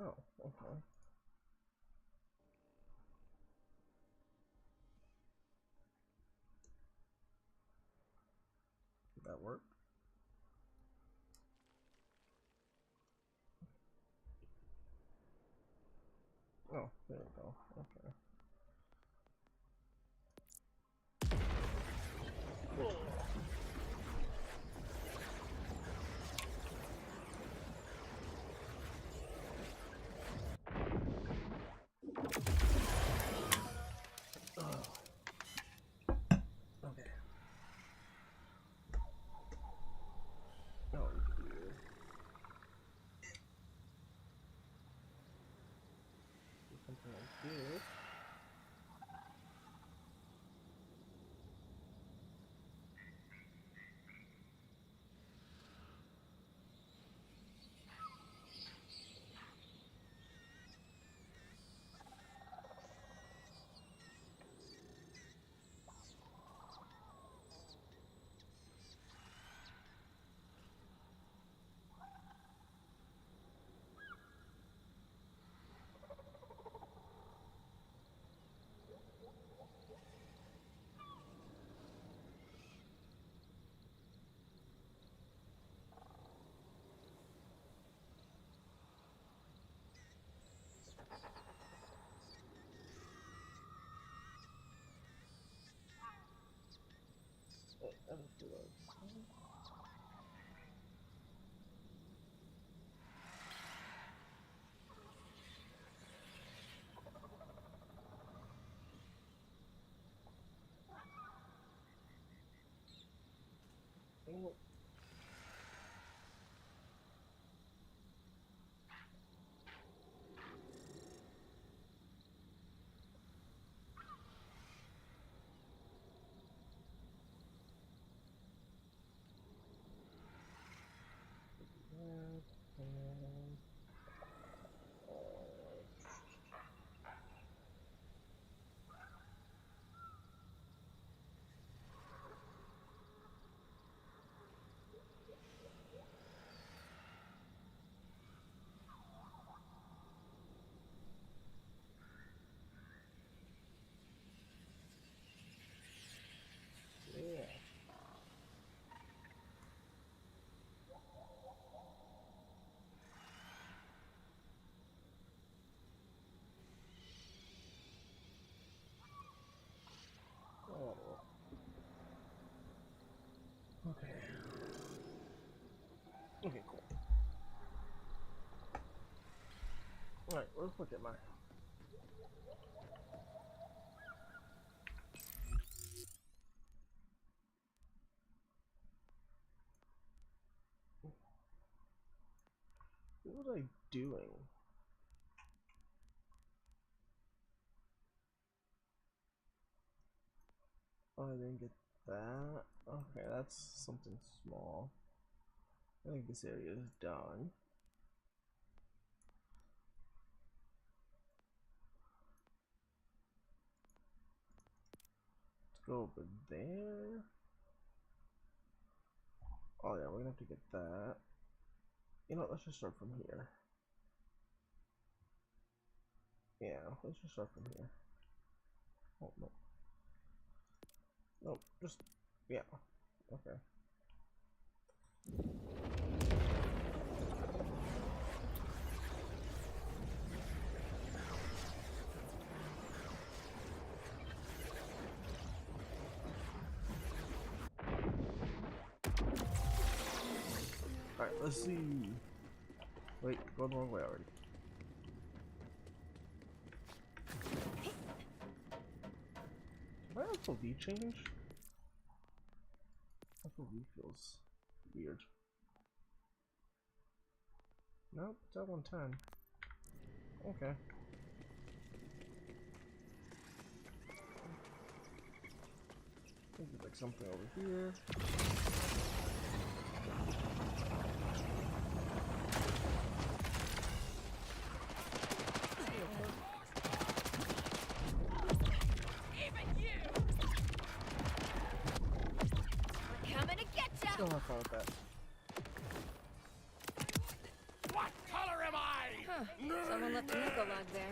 Oh, okay. Did that work? Oh, there we go. Okay. Okay. Oh, dear. Do something like this. Wait, I don't feel like. Oh, that, and, yeah. Oh, okay. Okay, cool. Alright, let's look at my. What was I doing? Oh, I didn't get that. Okay, that's something small. I think this area is done. Let's go over there. Oh yeah, we're gonna have to get that. You know what, let's just start from here. Yeah, let's just start from here. Oh no. No, just yeah. Okay. Alright, let's see. Wait, going the wrong way already. Did my FOV change? FOV feels weird. Nope, it's at 110. Okay. I think there's like something over here. Still have fun with that. What color am I? Huh. Someone left an eco log there.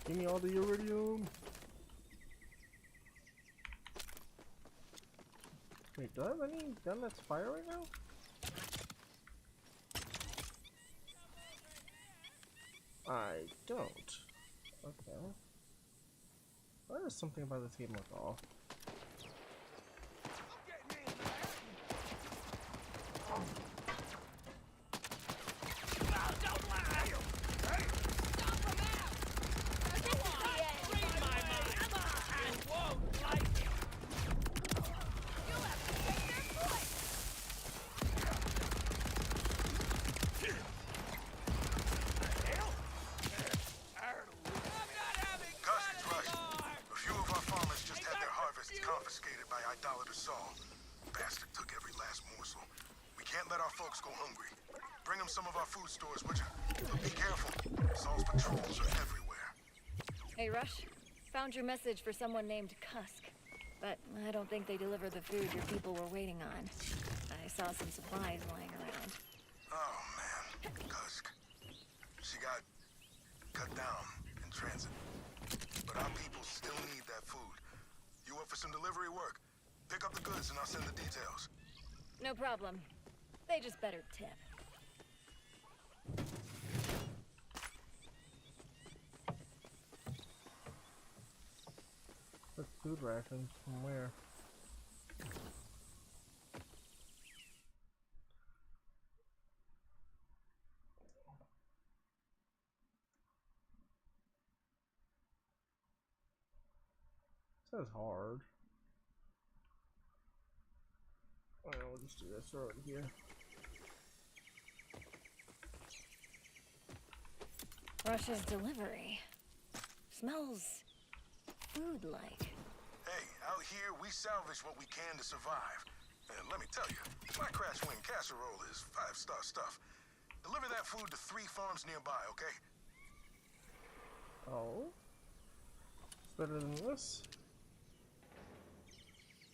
Give me all the iridium. Wait, do I have any gun that's fire right now? I don't. Okay. Why does something about this game look off? Confiscated by Idolater Saul. Bastard took every last morsel. We can't let our folks go hungry. Bring them some of our food stores, would you? But be careful. Saul's patrols are everywhere. Hey, Rush. Found your message for someone named Cusk. But I don't think they delivered the food your people were waiting on. I saw some supplies lying around. Oh, man. Cusk. She got cut down in transit. But our people still need that food. You up for some delivery work? Pick up the goods and I'll send the details. No problem. They just better tip. The food rations from where? It says hard. Alright, we'll just do this right here. Rush's delivery. Smells food-like. Hey, out here we salvage what we can to survive. And let me tell you, my crash wing casserole is 5-star stuff. Deliver that food to 3 farms nearby, okay? Oh? It's better than this?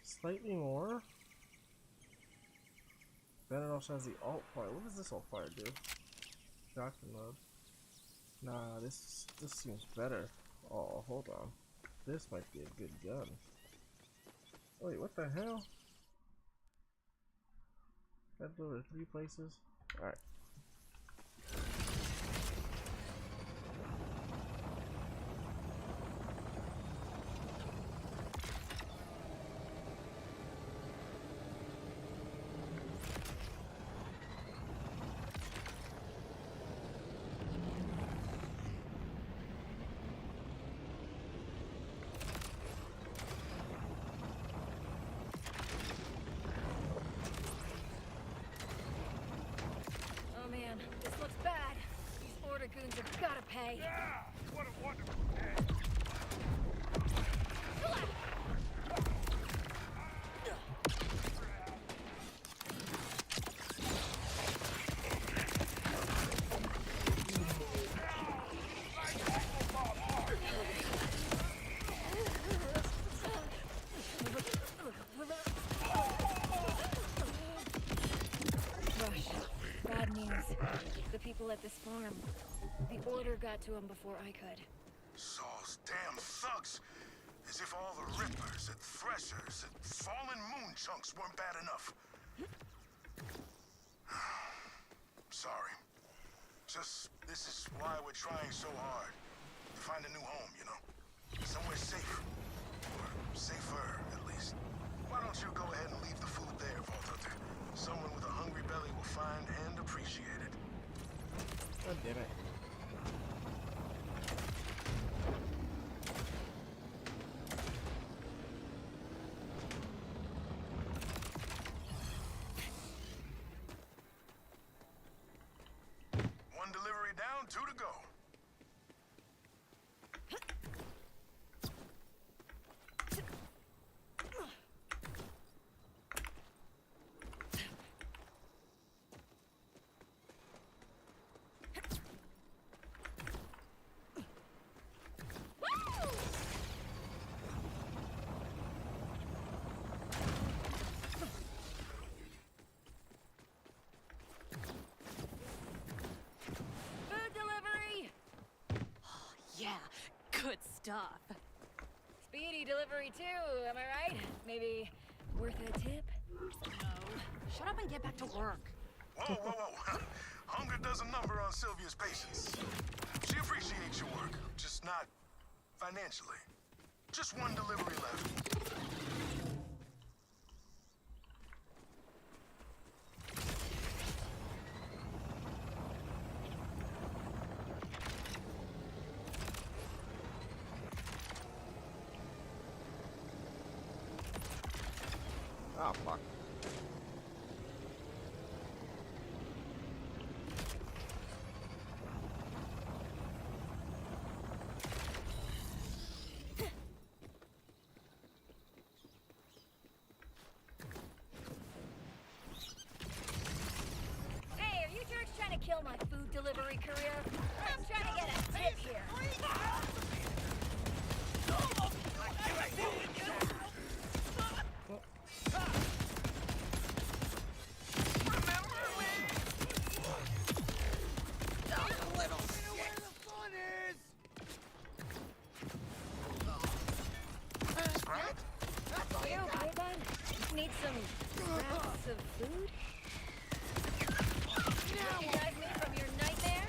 Slightly more. Then it also has the alt fire. What does this alt fire do? Shotgun mode. Nah, this seems better. Oh, hold on. This might be a good gun. Wait, what the hell? That door to 3 places? Alright. This looks bad. These order goons have gotta pay. Yeah! What a wonderful day! The people at this farm. The order got to them before I could. Saul's damn thugs! As if all the Rippers and Threshers and fallen moon chunks weren't bad enough. Sorry. Just, this is why we're trying so hard. To find a new home, you know? Somewhere safe. Or safer, at least. Why don't you go ahead and leave the food there, Vault Hunter? Someone with a hungry belly will find and appreciate it. God damn it. One delivery down, 2 to go. stuff. Speedy delivery too, am I right? Maybe worth a tip? No. Shut up and get back to work. Whoa, whoa, whoa. Hunger does a number on Sylvia's patience. She appreciates your work, just not financially. Just one delivery left. Oh, fuck. Hey, are you jerks trying to kill my food delivery career? I'm trying to get a tip here. Scrap? You okay, bud? Need some scraps of food? Recognize me from your nightmare?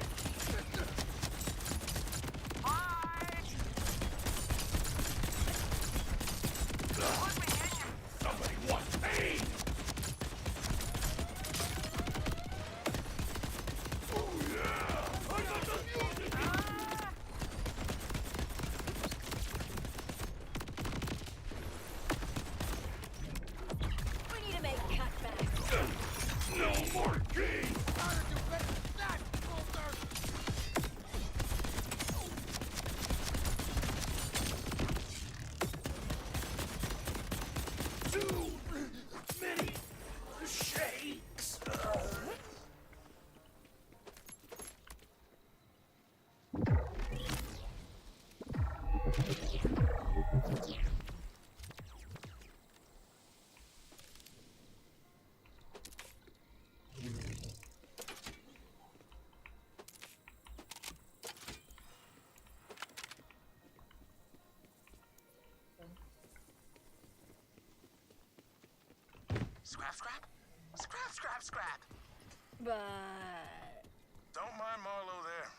Somebody wants pain! We need to make cutbacks. No more king! Too many shakes! Scrap, scrap? Scrap, scrap, scrap. But Don't mind Marlowe there.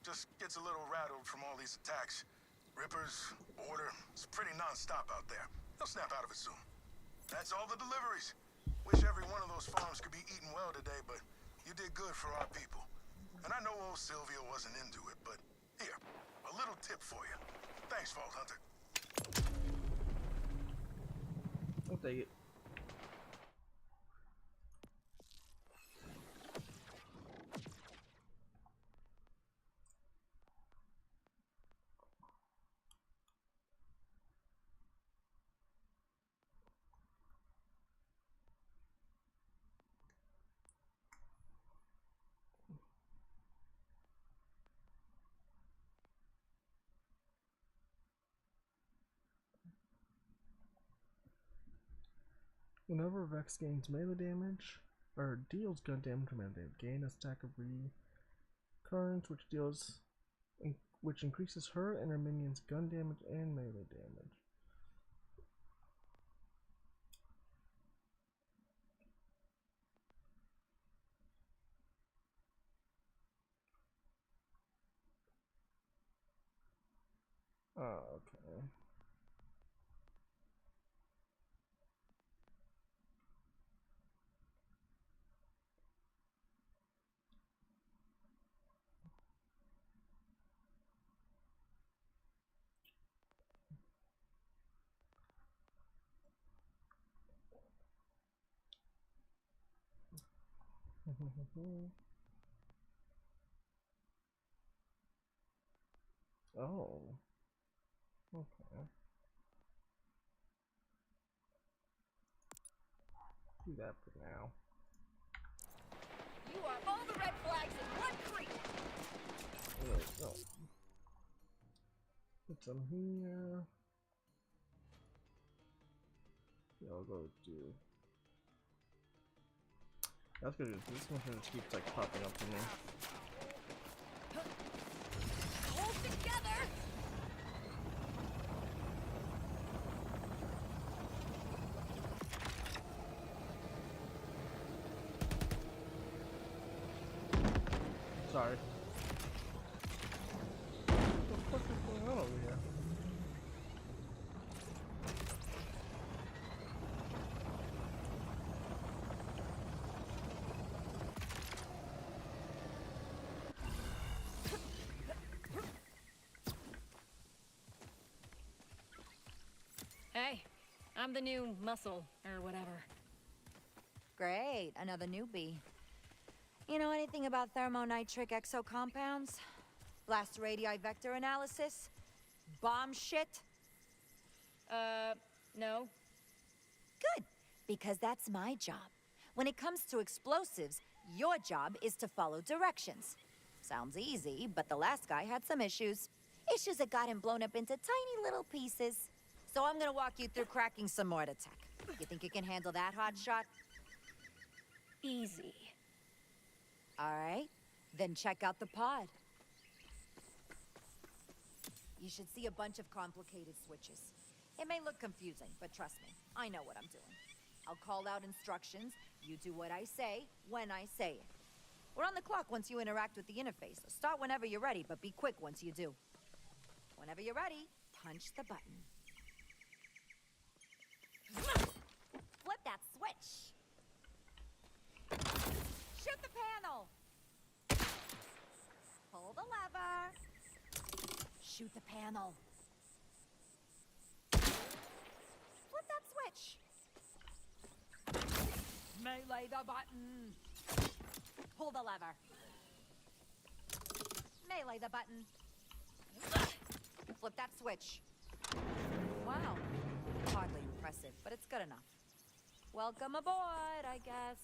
Just gets a little rattled from all these attacks. Rippers, order, it's pretty non-stop out there. He'll snap out of it soon. That's all the deliveries. Wish every one of those farms could be eating well today, but you did good for our people. And I know old Sylvia wasn't into it, but here, a little tip for you. Thanks, Vault Hunter. I'll take it. Whenever Vex gains melee damage, or deals gun damage or melee damage, gain a stack of recurrence which increases her and her minions' gun damage and melee damage. Oh, okay. Oh. Okay. Do that for now. you are all the red flags in one creek. There we go. Put some here. Yeah, I'll go do. That's good. This one just keeps like popping up to me. Hold together. Sorry. What the fuck is going on over here? Hey, I'm the new muscle, or whatever. Great, another newbie. You know anything about thermonitric exocompounds? Blast radii vector analysis? Bomb shit? No. Good, because that's my job. When it comes to explosives, your job is to follow directions. Sounds easy, but the last guy had some issues. Issues that got him blown up into tiny little pieces. So I'm gonna walk you through cracking some mortar tech. You think you can handle that, hotshot? Easy. All right, then check out the pod. You should see a bunch of complicated switches. It may look confusing, but trust me, I know what I'm doing. I'll call out instructions, you do what I say, when I say it. We're on the clock once you interact with the interface, so start whenever you're ready, but be quick once you do. Whenever you're ready, punch the button. Flip that switch! Shoot the panel! Pull the lever! Shoot the panel! Flip that switch! Melee the button! Pull the lever! Melee the button! Flip that switch! Wow. Hardly impressive, but it's good enough. Welcome aboard, I guess.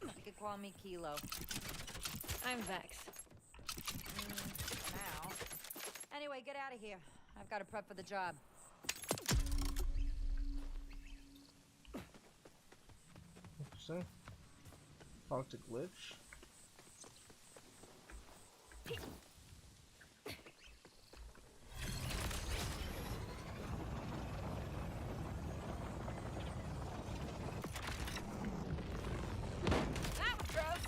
You could call me Kilo. I'm Vex. Now. Anyway, get out of here. I've got to prep for the job. Interesting. Talk to Glitch. That was gross.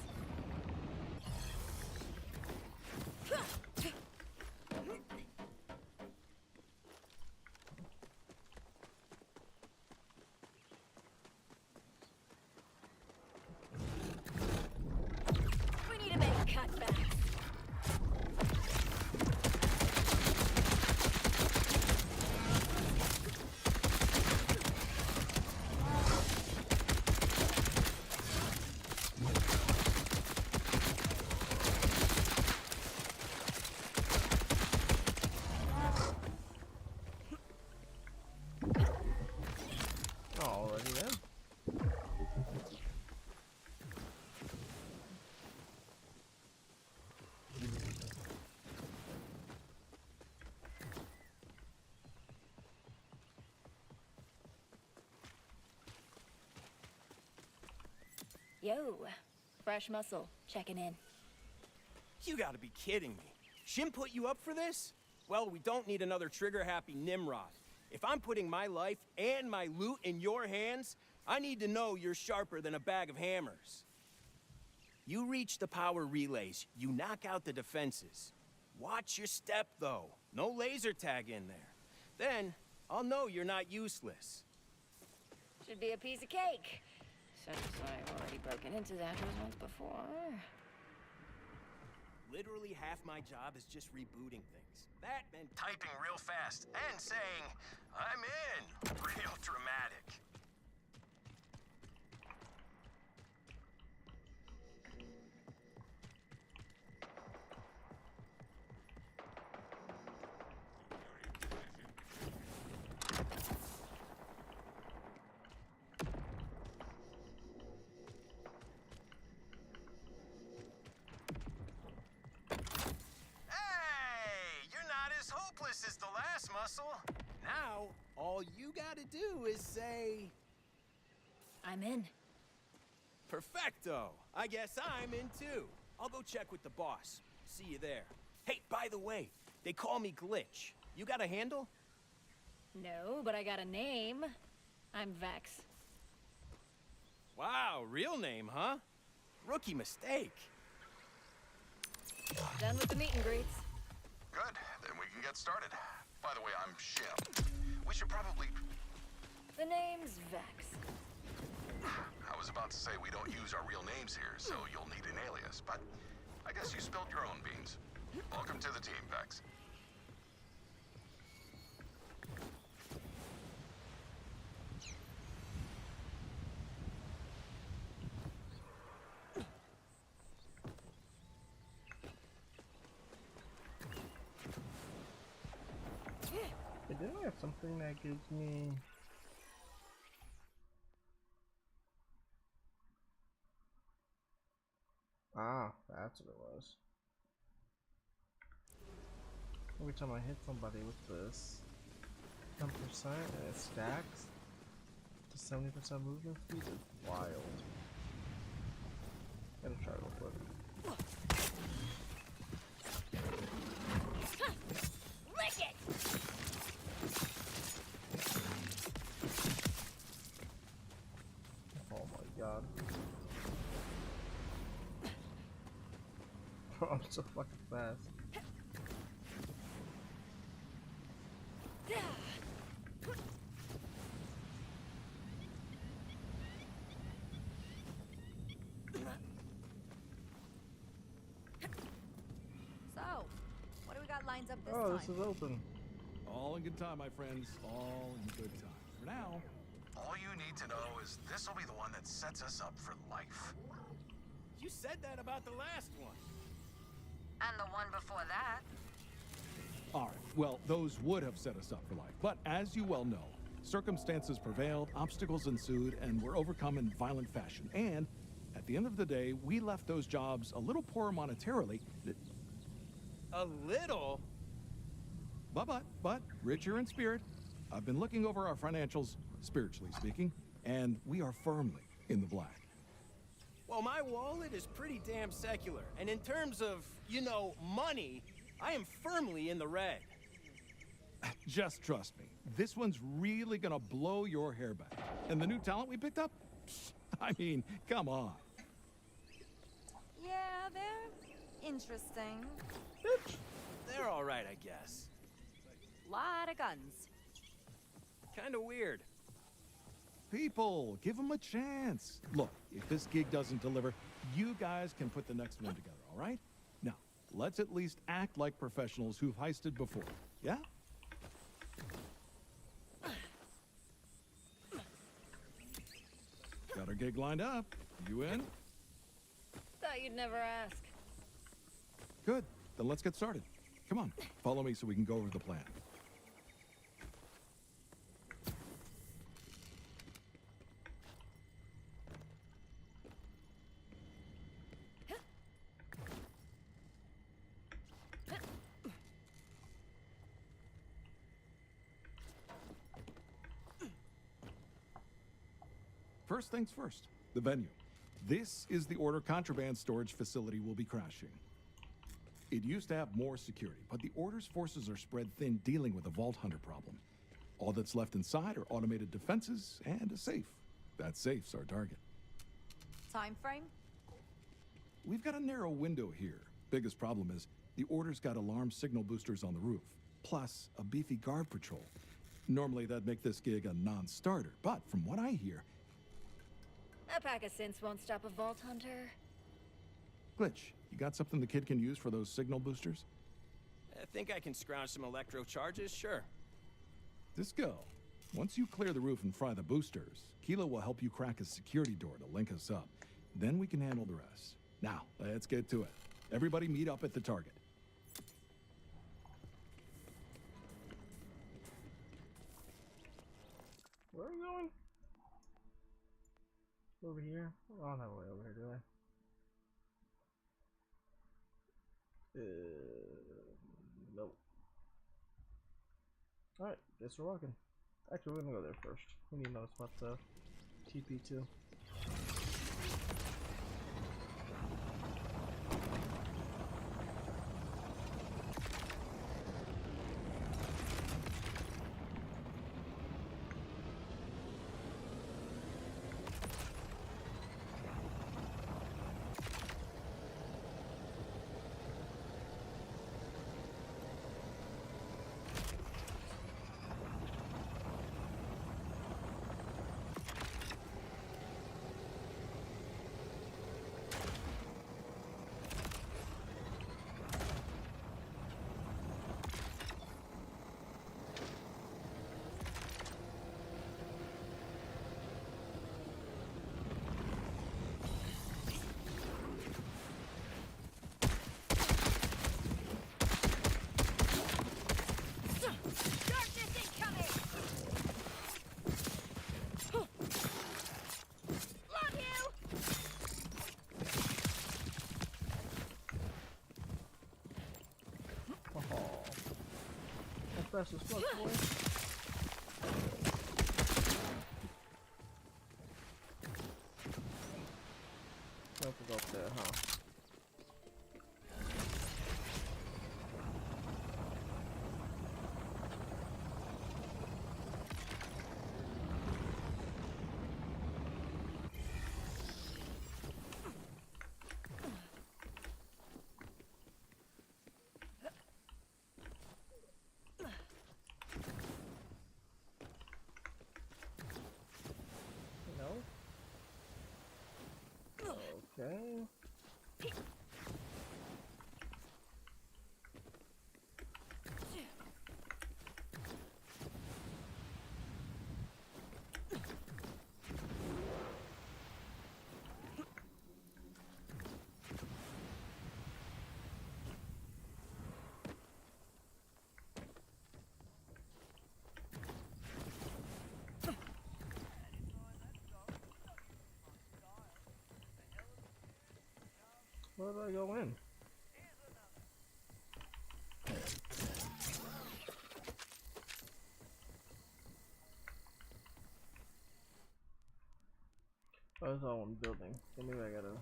We need to make cutbacks. Alrighty then. Yo, fresh muscle, checking in. You gotta be kidding me. Shin put you up for this? Well, we don't need another trigger-happy Nimrod. If I'm putting my life and my loot in your hands, I need to know you're sharper than a bag of hammers. You reach the power relays, you knock out the defenses. Watch your step, though. No laser tag in there. Then, I'll know you're not useless. Should be a piece of cake. Since I've already broken into Zatros once before. Literally half my job is just rebooting things. That meant typing real fast and saying, I'm in. Real dramatic. Hopeless is the last muscle. Now, all you gotta do is say... I'm in. Perfecto. I guess I'm in too. I'll go check with the boss. See you there. Hey, by the way, they call me Glitch. You got a handle? No, but I got a name. I'm Vex. Wow, real name, huh? Rookie mistake. Done with the meet and greets. Good, then we can get started. By the way, I'm Shim. We should probably... The name's Vex. I was about to say we don't use our real names here, so you'll need an alias, but I guess you spilled your own beans. Welcome to the team, Vex. Hey, didn't I have something that gives me... Ah, that's what it was. Every time I hit somebody with this 10% and it stacks to 70% movement speed is wild. Gotta try real quick. Lick it! Oh my god. I'm so fucking fast. So, what do we got lines up this Oh, time? this is open. All in good time, my friends. All in good time. For now, All you need to know is this will be the one that sets us up for life. You said that about the last one. And the one before that. all right. Well, those would have set us up for life. But as you well know, circumstances prevailed, obstacles ensued, and were overcome in violent fashion. And at the end of the day, we left those jobs a little poorer monetarily, A little? but richer in spirit. I've been looking over our financials, spiritually speaking, and we are firmly in the black. Well, my wallet is pretty damn secular. And in terms of, you know, money, I am firmly in the red. Just trust me, this one's really gonna blow your hair back. And the new talent we picked up? I mean, come on. Yeah, they're interesting. They're all right, I guess. Lot of guns. Kind of weird. People, give them a chance. Look, if this gig doesn't deliver, you guys can put the next one together, all right? Now, let's at least act like professionals who've heisted before, yeah? Got our gig lined up. You in? Thought you'd never ask. Good. Then let's get started. Come on, follow me so we can go over the plan. First things first, the venue. This is the Order contraband storage facility we'll be crashing. It used to have more security, but the Order's forces are spread thin dealing with the Vault Hunter problem. All that's left inside are automated defenses and a safe. That safe's our target. Time frame? We've got a narrow window here. Biggest problem is the Order's got alarm signal boosters on the roof, plus a beefy guard patrol. Normally that'd make this gig a non-starter, but from what I hear, A pack of synths won't stop a Vault Hunter. Glitch, you got something the kid can use for those signal boosters? I think I can scrounge some electro charges, sure. This go. Once you clear the roof and fry the boosters, Kilo will help you crack a security door to link us up. Then we can handle the rest. Now, let's get to it. Everybody meet up at the target. Where are we going? Over here? Oh, no way over here, do I? Nope. Alright, guess we're walking. Actually, we're gonna go there first. We need to know spot to TP to. fast as fuck, boy. Don't have to go up there, huh? No? Okay. Where do I go in? Oh, it's all one building. So maybe I gotta.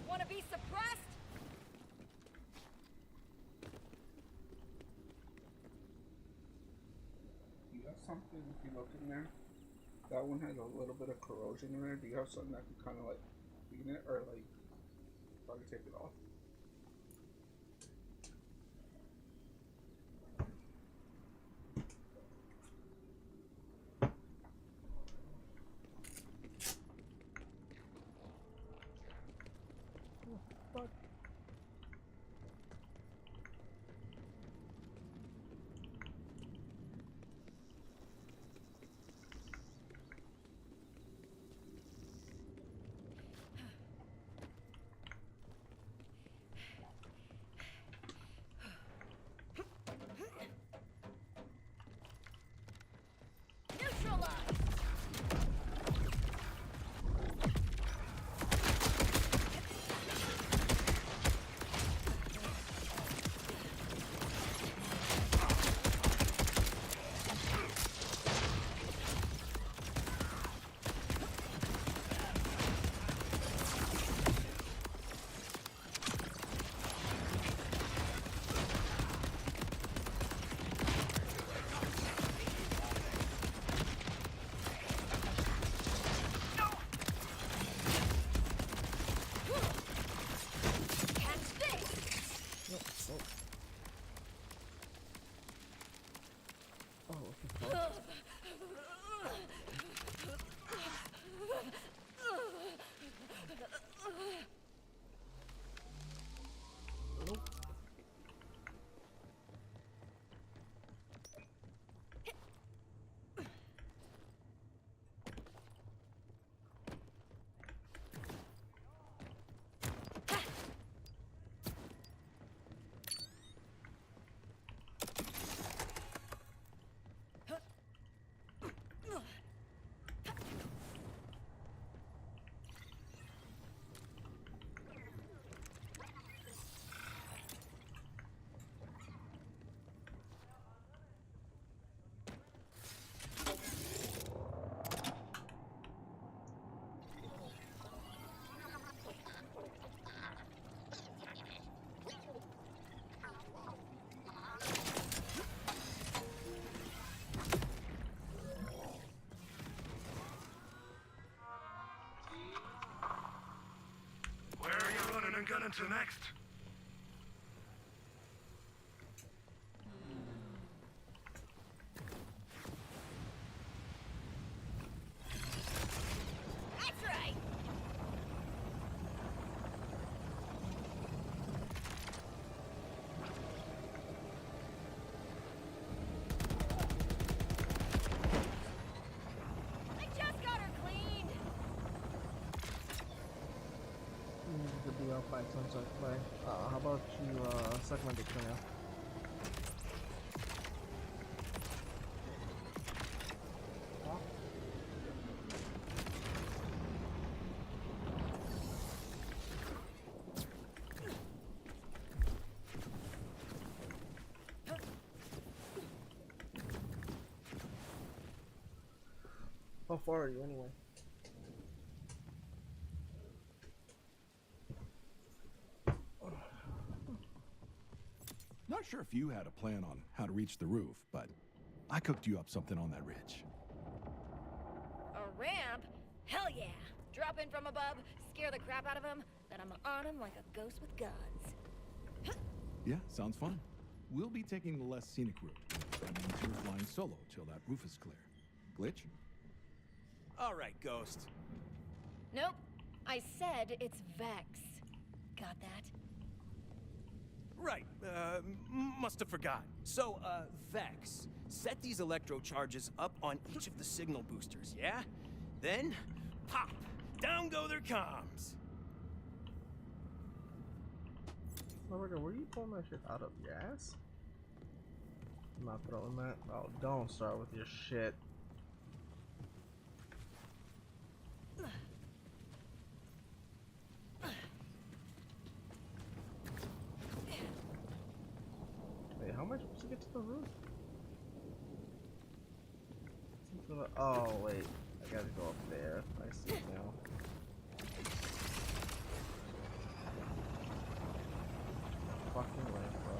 Want to be suppressed? You got something if you look in there? That one has a little bit of corrosion in there. Do you have something that can kind of like clean it or like probably take it off? Fuck. Neutralized! Catch this! Oh, what the fuck? Nope. Where are you running and gunning to next? That's right! I just got her cleaned! You need to be out by sunset. Bye. How about you suck my dick for now? Huh? How far are you anyway? Not sure if you had a plan on how to reach the roof, but I cooked you up something on that ridge. A ramp? Hell yeah! Drop in from above, scare the crap out of him, then I'm on him like a ghost with guns. Yeah, sounds fun. We'll be taking the less scenic route. That means you're flying solo till that roof is clear. Glitch? All right, Ghost. Nope. I said it's Vex. Got that? Right, must have forgot. So, Vex, set these electro charges up on each of the signal boosters, yeah? Then, pop! Down go their comms! Motherfucker, were you pulling that shit out of your ass? I'm not throwing that. Oh, don't start with your shit. Wait, how am I supposed to get to the roof? Oh, wait. I gotta go up there. I see it now. Fucking way, bro.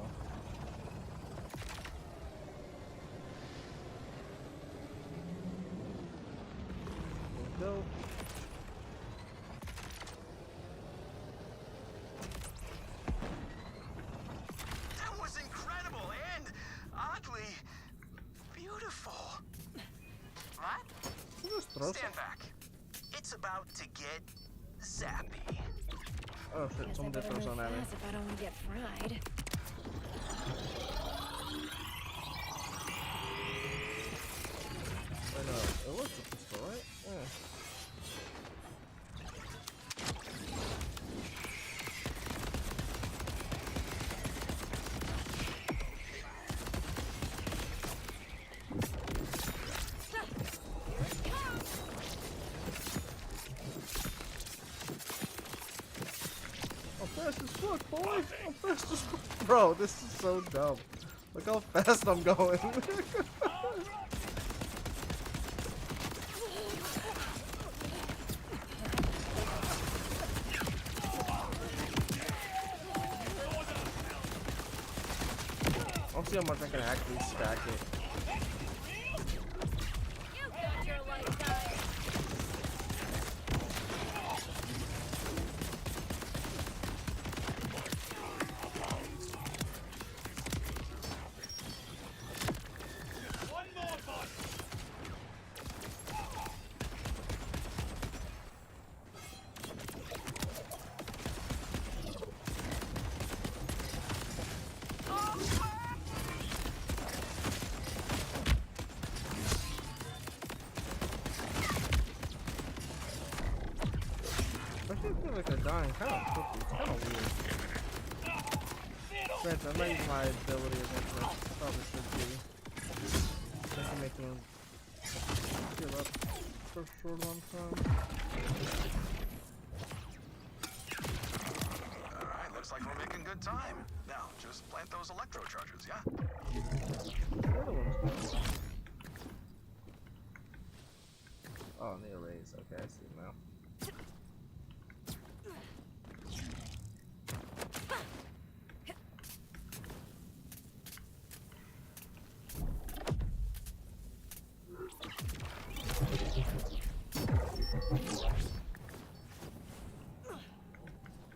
Let's go. That was incredible and oddly beautiful. What? You just throw Stand back. It's about to get zappy. Oh shit, Guess I someone did better throw move something at me. fast if I don't want to get fried. Wait, no, it was a pistol, right? Yeah. I'm fast as fuck, boy! I'm fast as fuck! Bro, this is so dumb. Look how fast I'm going. I'll see how much I can actually stack it. You got your lifetime. One more bus. I feel like they're dying kind of quickly. It's kind of weird. Granted, I'm not using my ability against them. Probably should be. I can make them heal up for a short long time. Alright, looks like we're making good time. Now, just plant those electro charges, yeah? The other one's good. Oh, and the arrays. Okay, I see it now.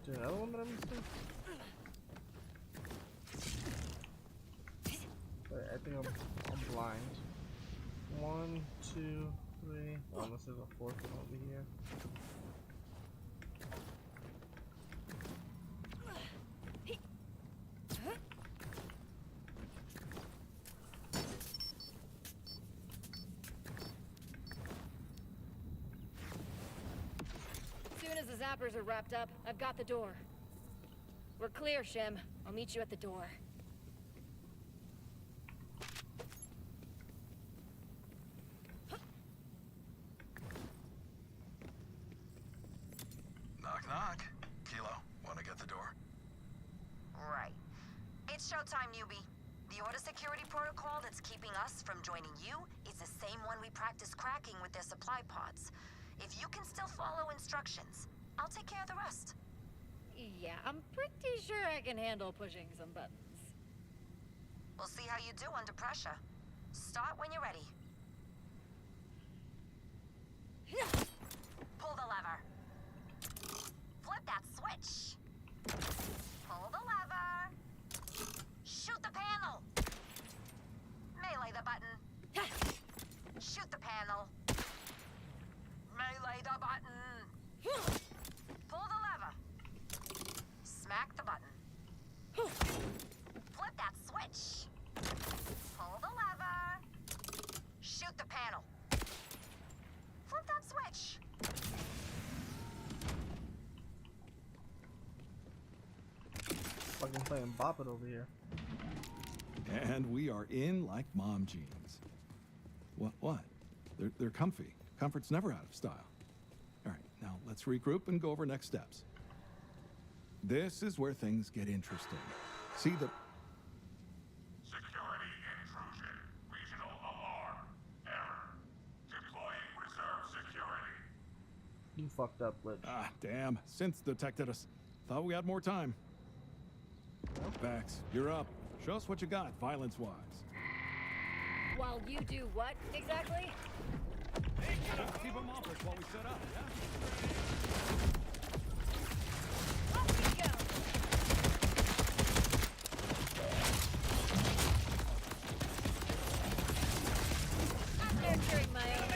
Is there another one that I'm missing? Wait, I think I'm blind. 1, 2, 3. Oh, unless there's a fourth one over here. Soon as the zappers are wrapped up, I've got the door. We're clear, Shem. I'll meet you at the door. Knock, knock. Kilo, wanna get the door? Right. It's showtime, newbie. The order security protocol that's keeping us from joining you is the same one we practice cracking with their supply pods. If you can still follow instructions, I'll take care of the rest. Yeah, I'm pretty sure I can handle pushing some buttons. We'll see how you do under pressure. Start when you're ready. Pull the lever. Flip that switch. Pull the lever. Shoot the panel. Melee the button. Shoot the panel. Melee the button. Pull the lever. Smack the button. Flip that switch. Pull the lever. Shoot the panel. Flip that switch. Fucking playing Bop It over here. And we are in like mom jeans. What? They're comfy. Comfort's never out of style. All right, now let's regroup and go over next steps. This is where things get interesting. See the... Security intrusion. Regional alarm. Error. Deploying reserve security. You fucked up, Glitch. Ah, damn. Synth detected us. Thought we had more time. Vax, you're up. Show us what you got, violence-wise. While you do what, exactly? Keep them off us while we set up, yeah? Off we go! I'm nurturing my own.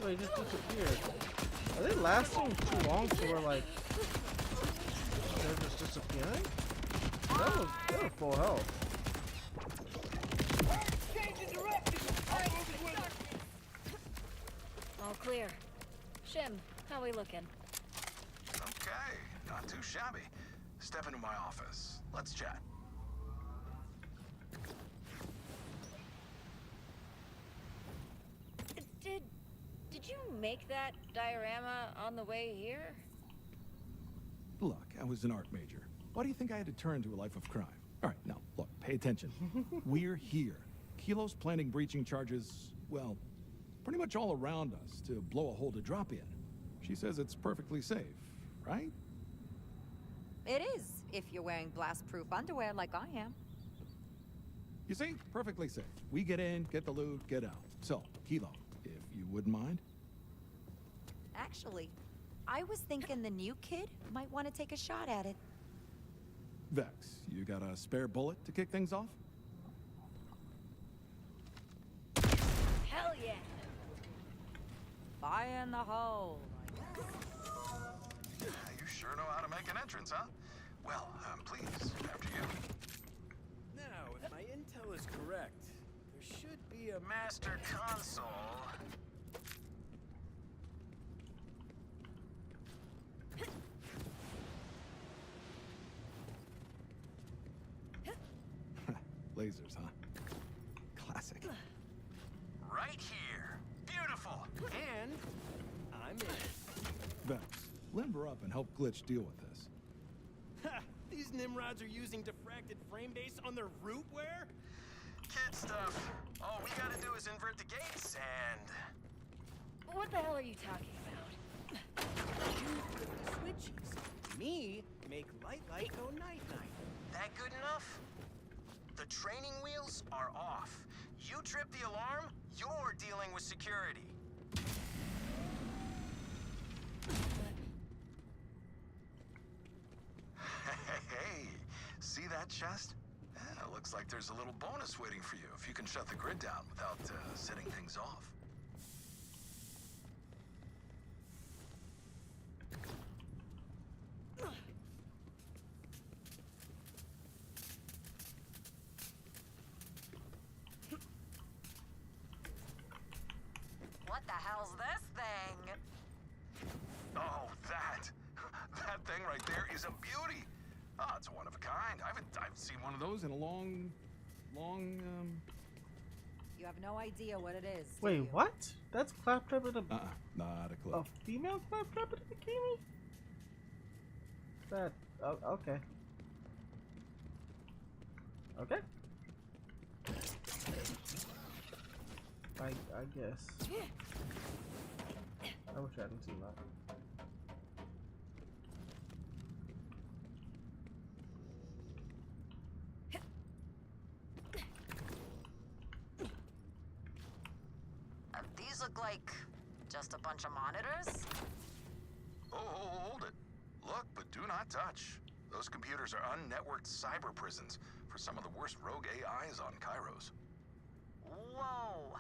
Oh, he just disappeared. Are they lasting too long to where, like, they're just disappearing? They were full health. All clear. Shim, how we looking? Okay, not too shabby. Step into my office. Let's chat. Did you make that diorama on the way here? Look, I was an art major. Why do you think I had to turn to a life of crime? All right, now, look, pay attention. We're here. Kilo's planning breaching charges, well, pretty much all around us to blow a hole to drop in. She says it's perfectly safe, right? It is, if you're wearing blast-proof underwear like I am. You see, perfectly safe. We get in, get the loot, get out. So, Kilo, if you wouldn't mind. Actually, I was thinking the new kid might want to take a shot at it. Vex, you got a spare bullet to kick things off? Hell yeah! Fire in the hole. You sure know how to make an entrance, huh? Well, please, after you. Now, if my intel is correct, there should be a Master console. lasers, huh? Classic. Right here. Beautiful. And I'm in. Vex, limber up and help Glitch deal with this. Ha! These Nimrods are using diffracted frame base on their rootware? Kid stuff. All we gotta do is invert the gates and... What the hell are you talking about? You flip the switches. Me make light go night-night. That good enough? The training wheels are off. You trip the alarm, you're dealing with security. Hey, see that chest? Looks like there's a little bonus waiting for you if you can shut the grid down without setting things off. What the hell's this thing? Oh, that thing right there is a beauty. Oh, it's one of a kind. I've seen one of those. Those in a long, You have no idea what it is. do Wait, you? what? That's Claptrap in a not a clue. a female Claptrap in a bikini? That okay. Okay. I guess. I wish I hadn't seen that. These look like just a bunch of monitors. Oh, hold it. Look, but do not touch. Those computers are unnetworked cyber prisons for some of the worst rogue AIs on Kairos. Whoa.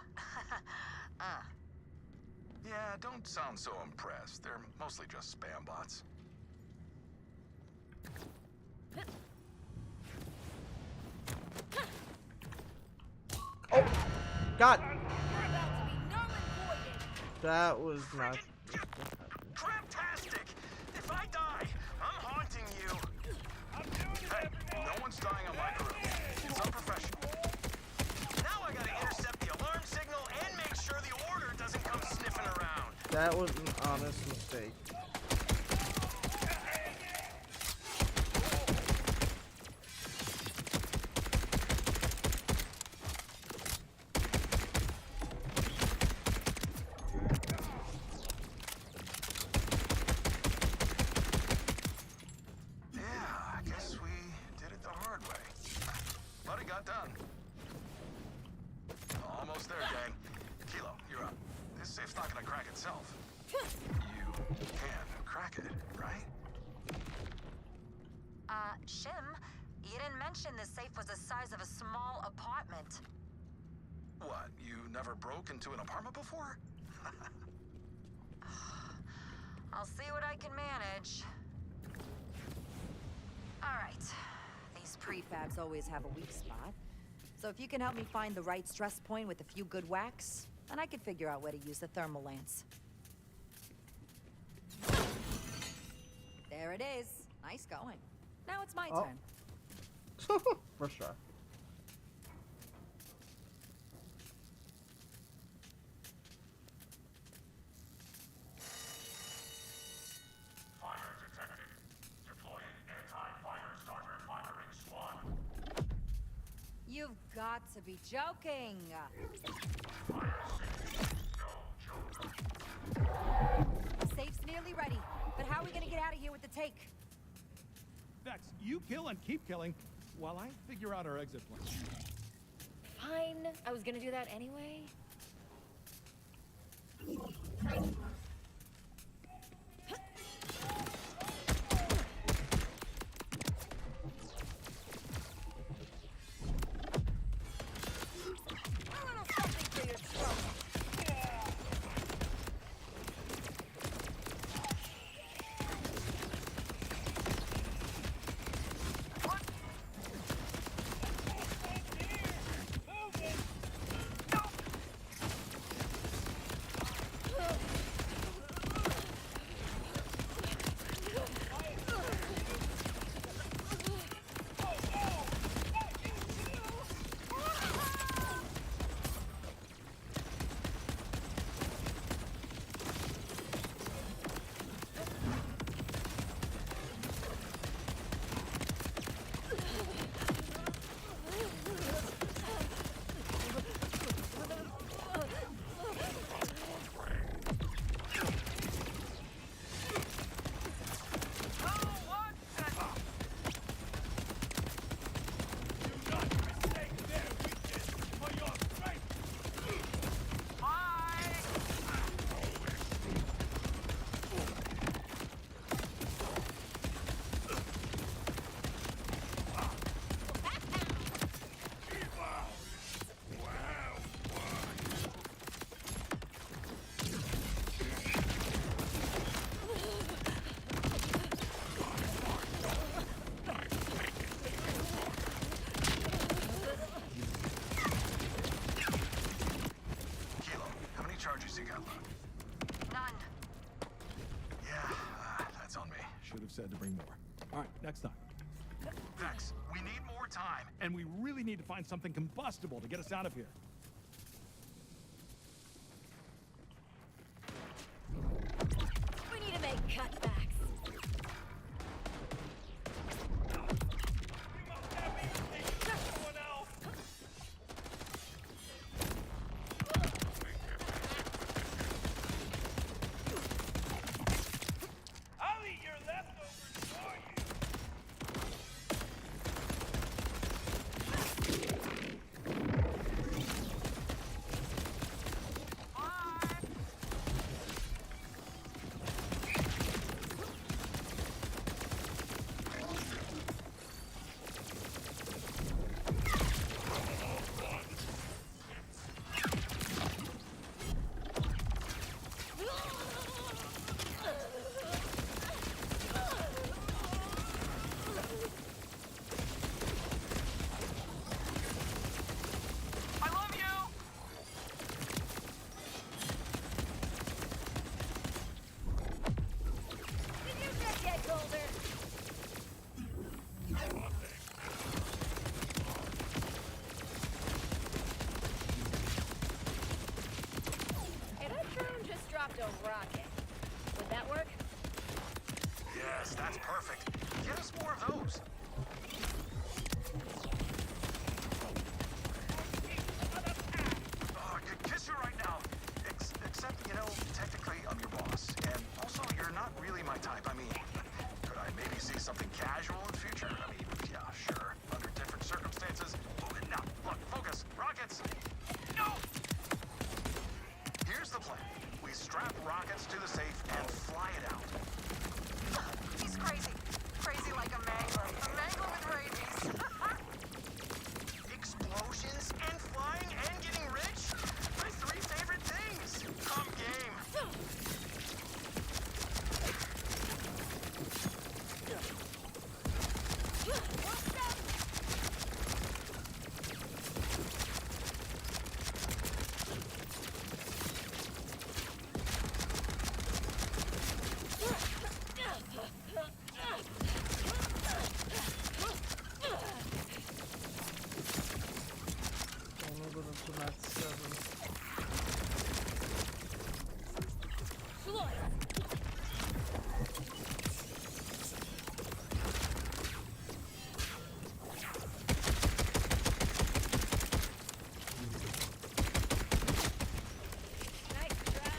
Yeah, don't sound so impressed. They're mostly just spam bots. God, We're about to be Norman voided. that was not. Craptastic! If I die, I'm haunting you. Hey, no one's dying on my crew. It's unprofessional. Now I gotta intercept the alarm signal and make sure the order doesn't come sniffing around. That was an honest mistake. Yeah, I guess we did it the hard way. But it got done. Almost there, gang. Kilo, you're up. This safe's not gonna crack itself. You can crack it, right? Shim, you didn't mention the safe was the size of a small apartment. What, you never broke into an apartment before? I'll see what I can manage. Alright. These prefabs always have a weak spot. So if you can help me find the right stress point with a few good whacks, then I can figure out where to use the thermal lance. There it is. Nice going. Now it's my Oh. turn. For sure. Fire detected. Deploying anti-fire starter firing squad. You've got to be joking. Safe's nearly ready, but how are we gonna get out of here with the take? Vex, you kill and keep killing while I figure out our exit plan. Fine. I was gonna do that anyway. A little something for your trouble. said to bring more. All right, next time. Vex, we need more time. And we really need to find something combustible to get us out of here. We need to make cutbacks. You must have me take someone else. I'll eat your leftovers for you. I love you. Did you just get colder? Hey, that drone just dropped a rocket. Would that work? Yes, that's perfect. Get us more of those. I could kiss you right now. Except, you know, technically I'm your boss. And also, you're not really my type. I mean, could I maybe see something casual in the future? I mean, yeah, sure. Under different circumstances. Oh, now, look, focus. Rockets. No! Here's the plan. We strap rockets to the safe and fly it out. He's crazy. Crazy like a mango. A mango with rabies. Explosions and flying and getting rich? My three favorite things. Come game. Nice try.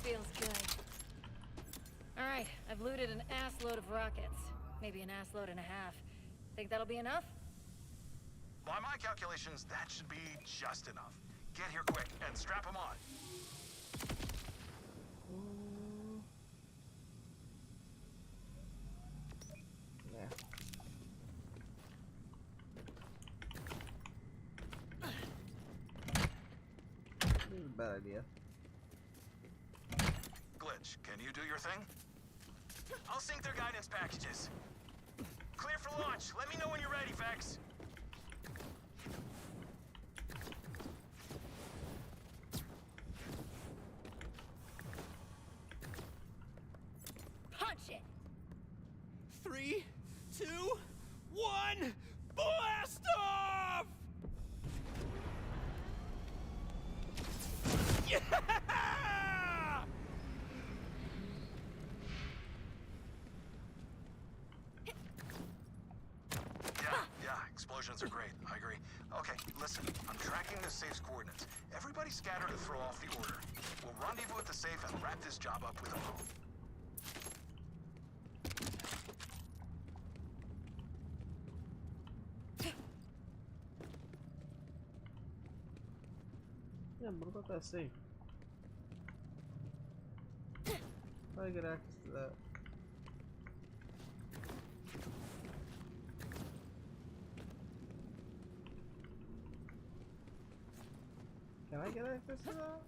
Feels good. Alright, I've looted an assload of rockets. Maybe an assload and a half. Think that'll be enough? By my calculations, that should be just enough. Get here quick and strap them on. Nah. This is a bad idea. Glitch, can you do your thing? I'll sync their guidance packages. Clear for launch. Let me know when you're ready, Vex. 2, 1, blast off! Yeah! Yeah, explosions are great. I agree. Okay, listen, I'm tracking the safe's coordinates. Everybody scatter to throw off the order. We'll rendezvous at the safe and wrap this job up with a boom. Yeah, what about that safe? How do I get access to that? Can I get access to that?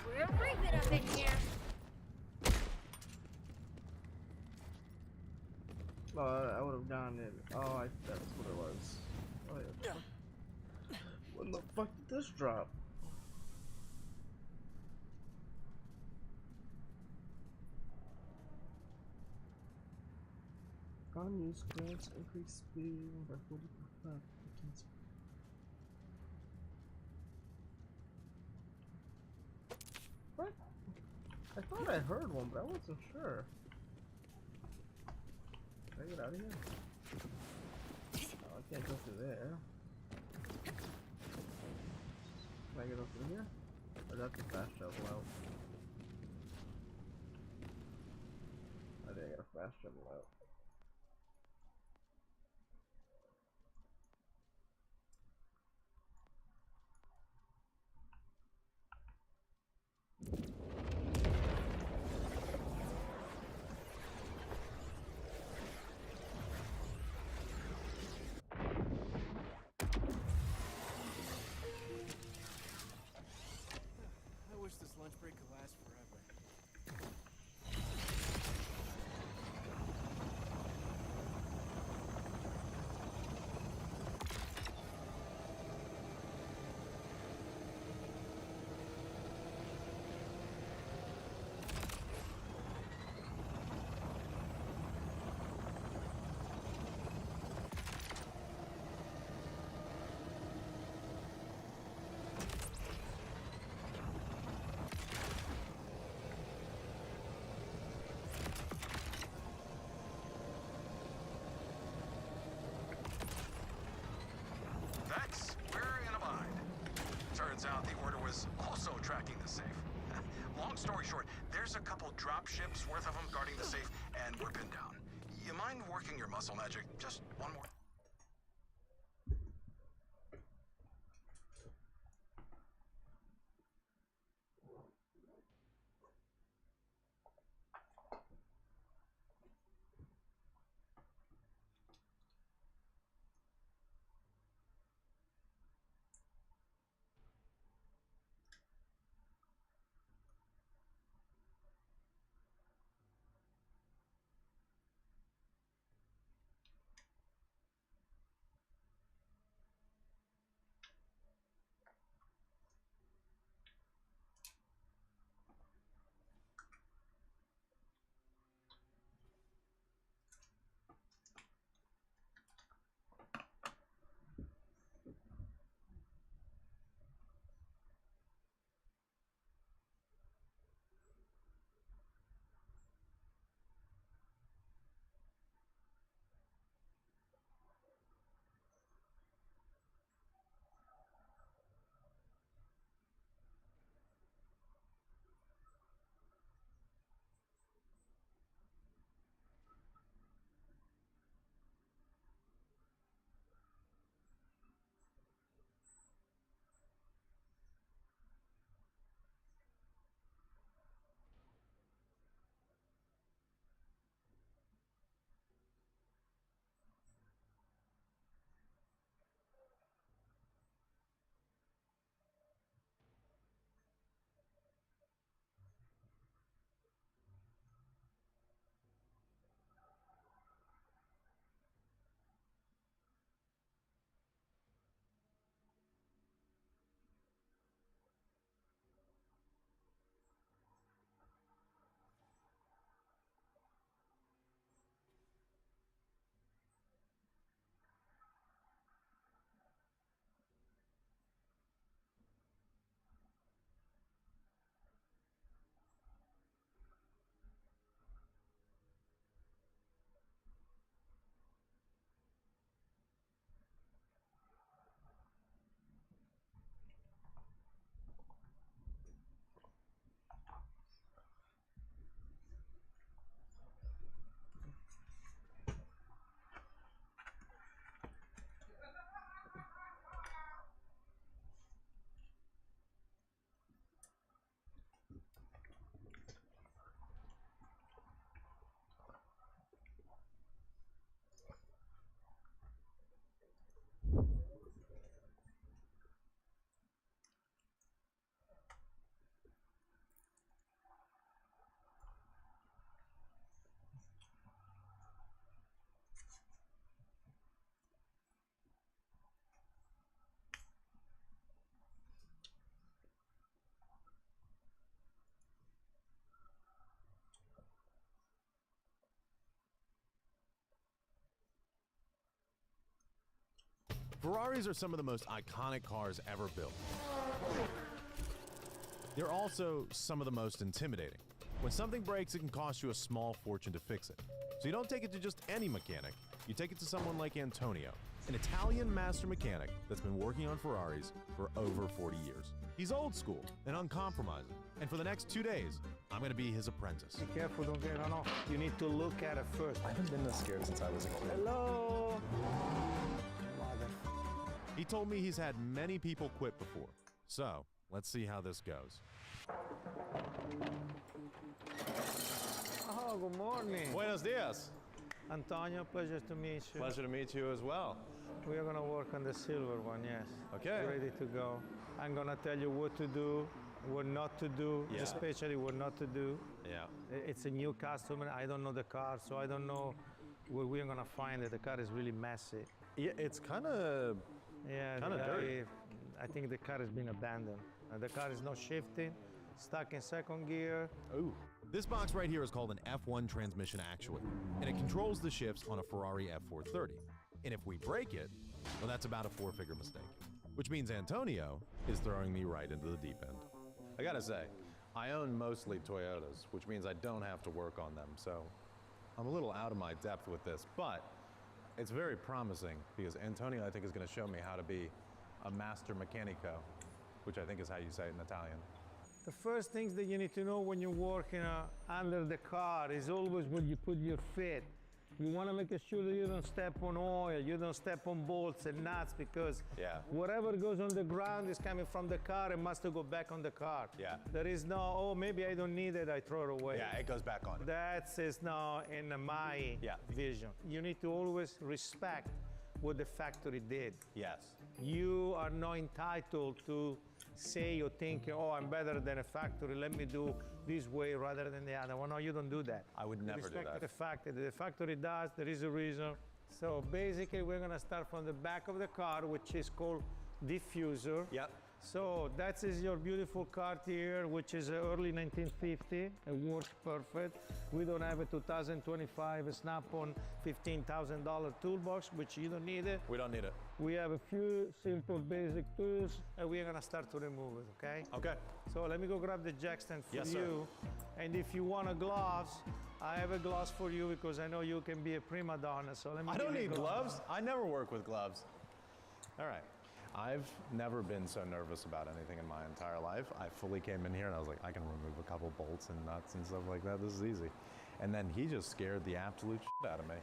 We're reaping up in here. Oh, I would have gotten it. Oh, that's what it was. Oh, yeah. When the fuck did this drop? Unused grants increase speed by 40%. What? I thought I heard one, but I wasn't sure. Can I get out of here? Oh, I can't go through there. Can I get up through here? Or do I have to fast travel out? I think I gotta fast travel out. I wish this lunch break could last forever. Ferraris are some of the most iconic cars ever built. They're also some of the most intimidating. When something breaks, it can cost you a small fortune to fix it. So you don't take it to just any mechanic, you take it to someone like Antonio, an Italian master mechanic that's been working on Ferraris for over 40 years. He's old school and uncompromising, and for the next 2 days, I'm gonna be his apprentice. Be careful, don't get run off. You need to look at it first. I haven't been this scared since I was a kid. Hello? Mother. He told me he's had many people quit before, so let's see how this goes. Oh, good morning. Buenos dias. Antonio, pleasure to meet you. Pleasure to meet you as well. We are gonna work on the silver one, yes. Okay. Ready to go. I'm gonna tell you what to do, what not to do, Yeah. especially what not to do. Yeah. It's a new customer. I don't know the car, so I don't know where we're gonna find it. The car is really messy. Yeah, it's kind of dirty. I think the car has been abandoned. The car is not shifting, stuck in second gear. Ooh. This box right here is called an F1 transmission actuator, and it controls the shifts on a Ferrari F430. And if we break it, well, that's about a 4-figure mistake. Which means Antonio is throwing me right into the deep end. I gotta say, I own mostly Toyotas, which means I don't have to work on them, so I'm a little out of my depth with this, but it's very promising because Antonio, I think, is gonna show me how to be a master meccanico, which I think is how you say it in Italian. The first things that you need to know when you're working under the car is always where you put your feet. You want to make sure that you don't step on oil, you don't step on bolts and nuts, because whatever goes on the ground is coming from the car and must go back on the car. Yeah. There is no, oh, maybe I don't need it, I throw it away. Yeah, it goes back on. That is not in my vision. You need to always respect what the factory did. Yes. You are not entitled to say or think, oh, I'm better than a factory, let me do this way rather than the other. Well, no, you don't do that. I would never do Respect that. the factory. The factory does, there is a reason. So basically, we're gonna start from the back of the car, which is called diffuser. Yep. So that is your beautiful Cartier, which is early 1950. It works perfect. We don't have a 2025 Snap-on $15,000 toolbox, which you don't need it. We don't need it. We have a few simple basic tools, and we're gonna start to remove it, okay? Okay. So let me go grab the jack stand for Yes, sir. you. And if you want a gloves, I have a gloves for you because I know you can be a prima donna, so let me I don't give you need gloves. I never work with gloves. All right. I've never been so nervous about anything in my entire life. I fully came in here and I was like, I can remove a couple bolts and nuts and stuff like that. This is easy. And then he just scared the absolute shit out of me.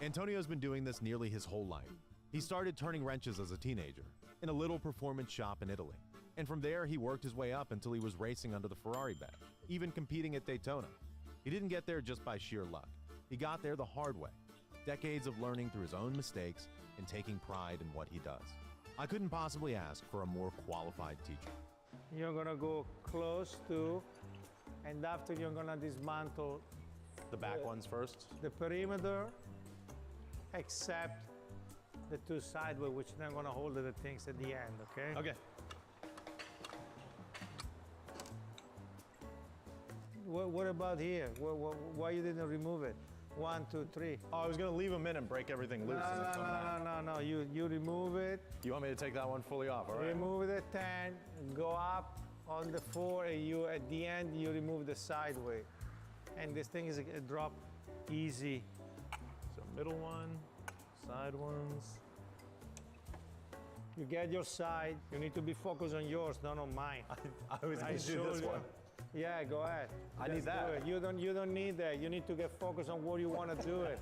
Antonio's been doing this nearly his whole life. He started turning wrenches as a teenager in a little performance shop in Italy. And from there, he worked his way up until he was racing under the Ferrari badge, even competing at Daytona. He didn't get there just by sheer luck. He got there the hard way. Decades of learning through his own mistakes and taking pride in what he does. I couldn't possibly ask for a more qualified teacher. You're gonna go close to, and after you're gonna dismantle the back ones first? The perimeter, except the two sideways, which they're gonna hold the things at the end, okay? Okay. What about here? Why you didn't remove it? 1, 2, 3. Oh, I was gonna leave them in and break everything loose and then come back. No. You remove it. You want me to take that one fully off, all right? Remove the 10, go up on the 4, and you at the end you remove the sideway, and this thing is a drop easy. So middle one, side ones. You get your side. You need to be focused on yours, not on mine. I was gonna do this one. Yeah, go ahead. I need Just that. do it. You don't need that. You need to get focused on what you want to do it.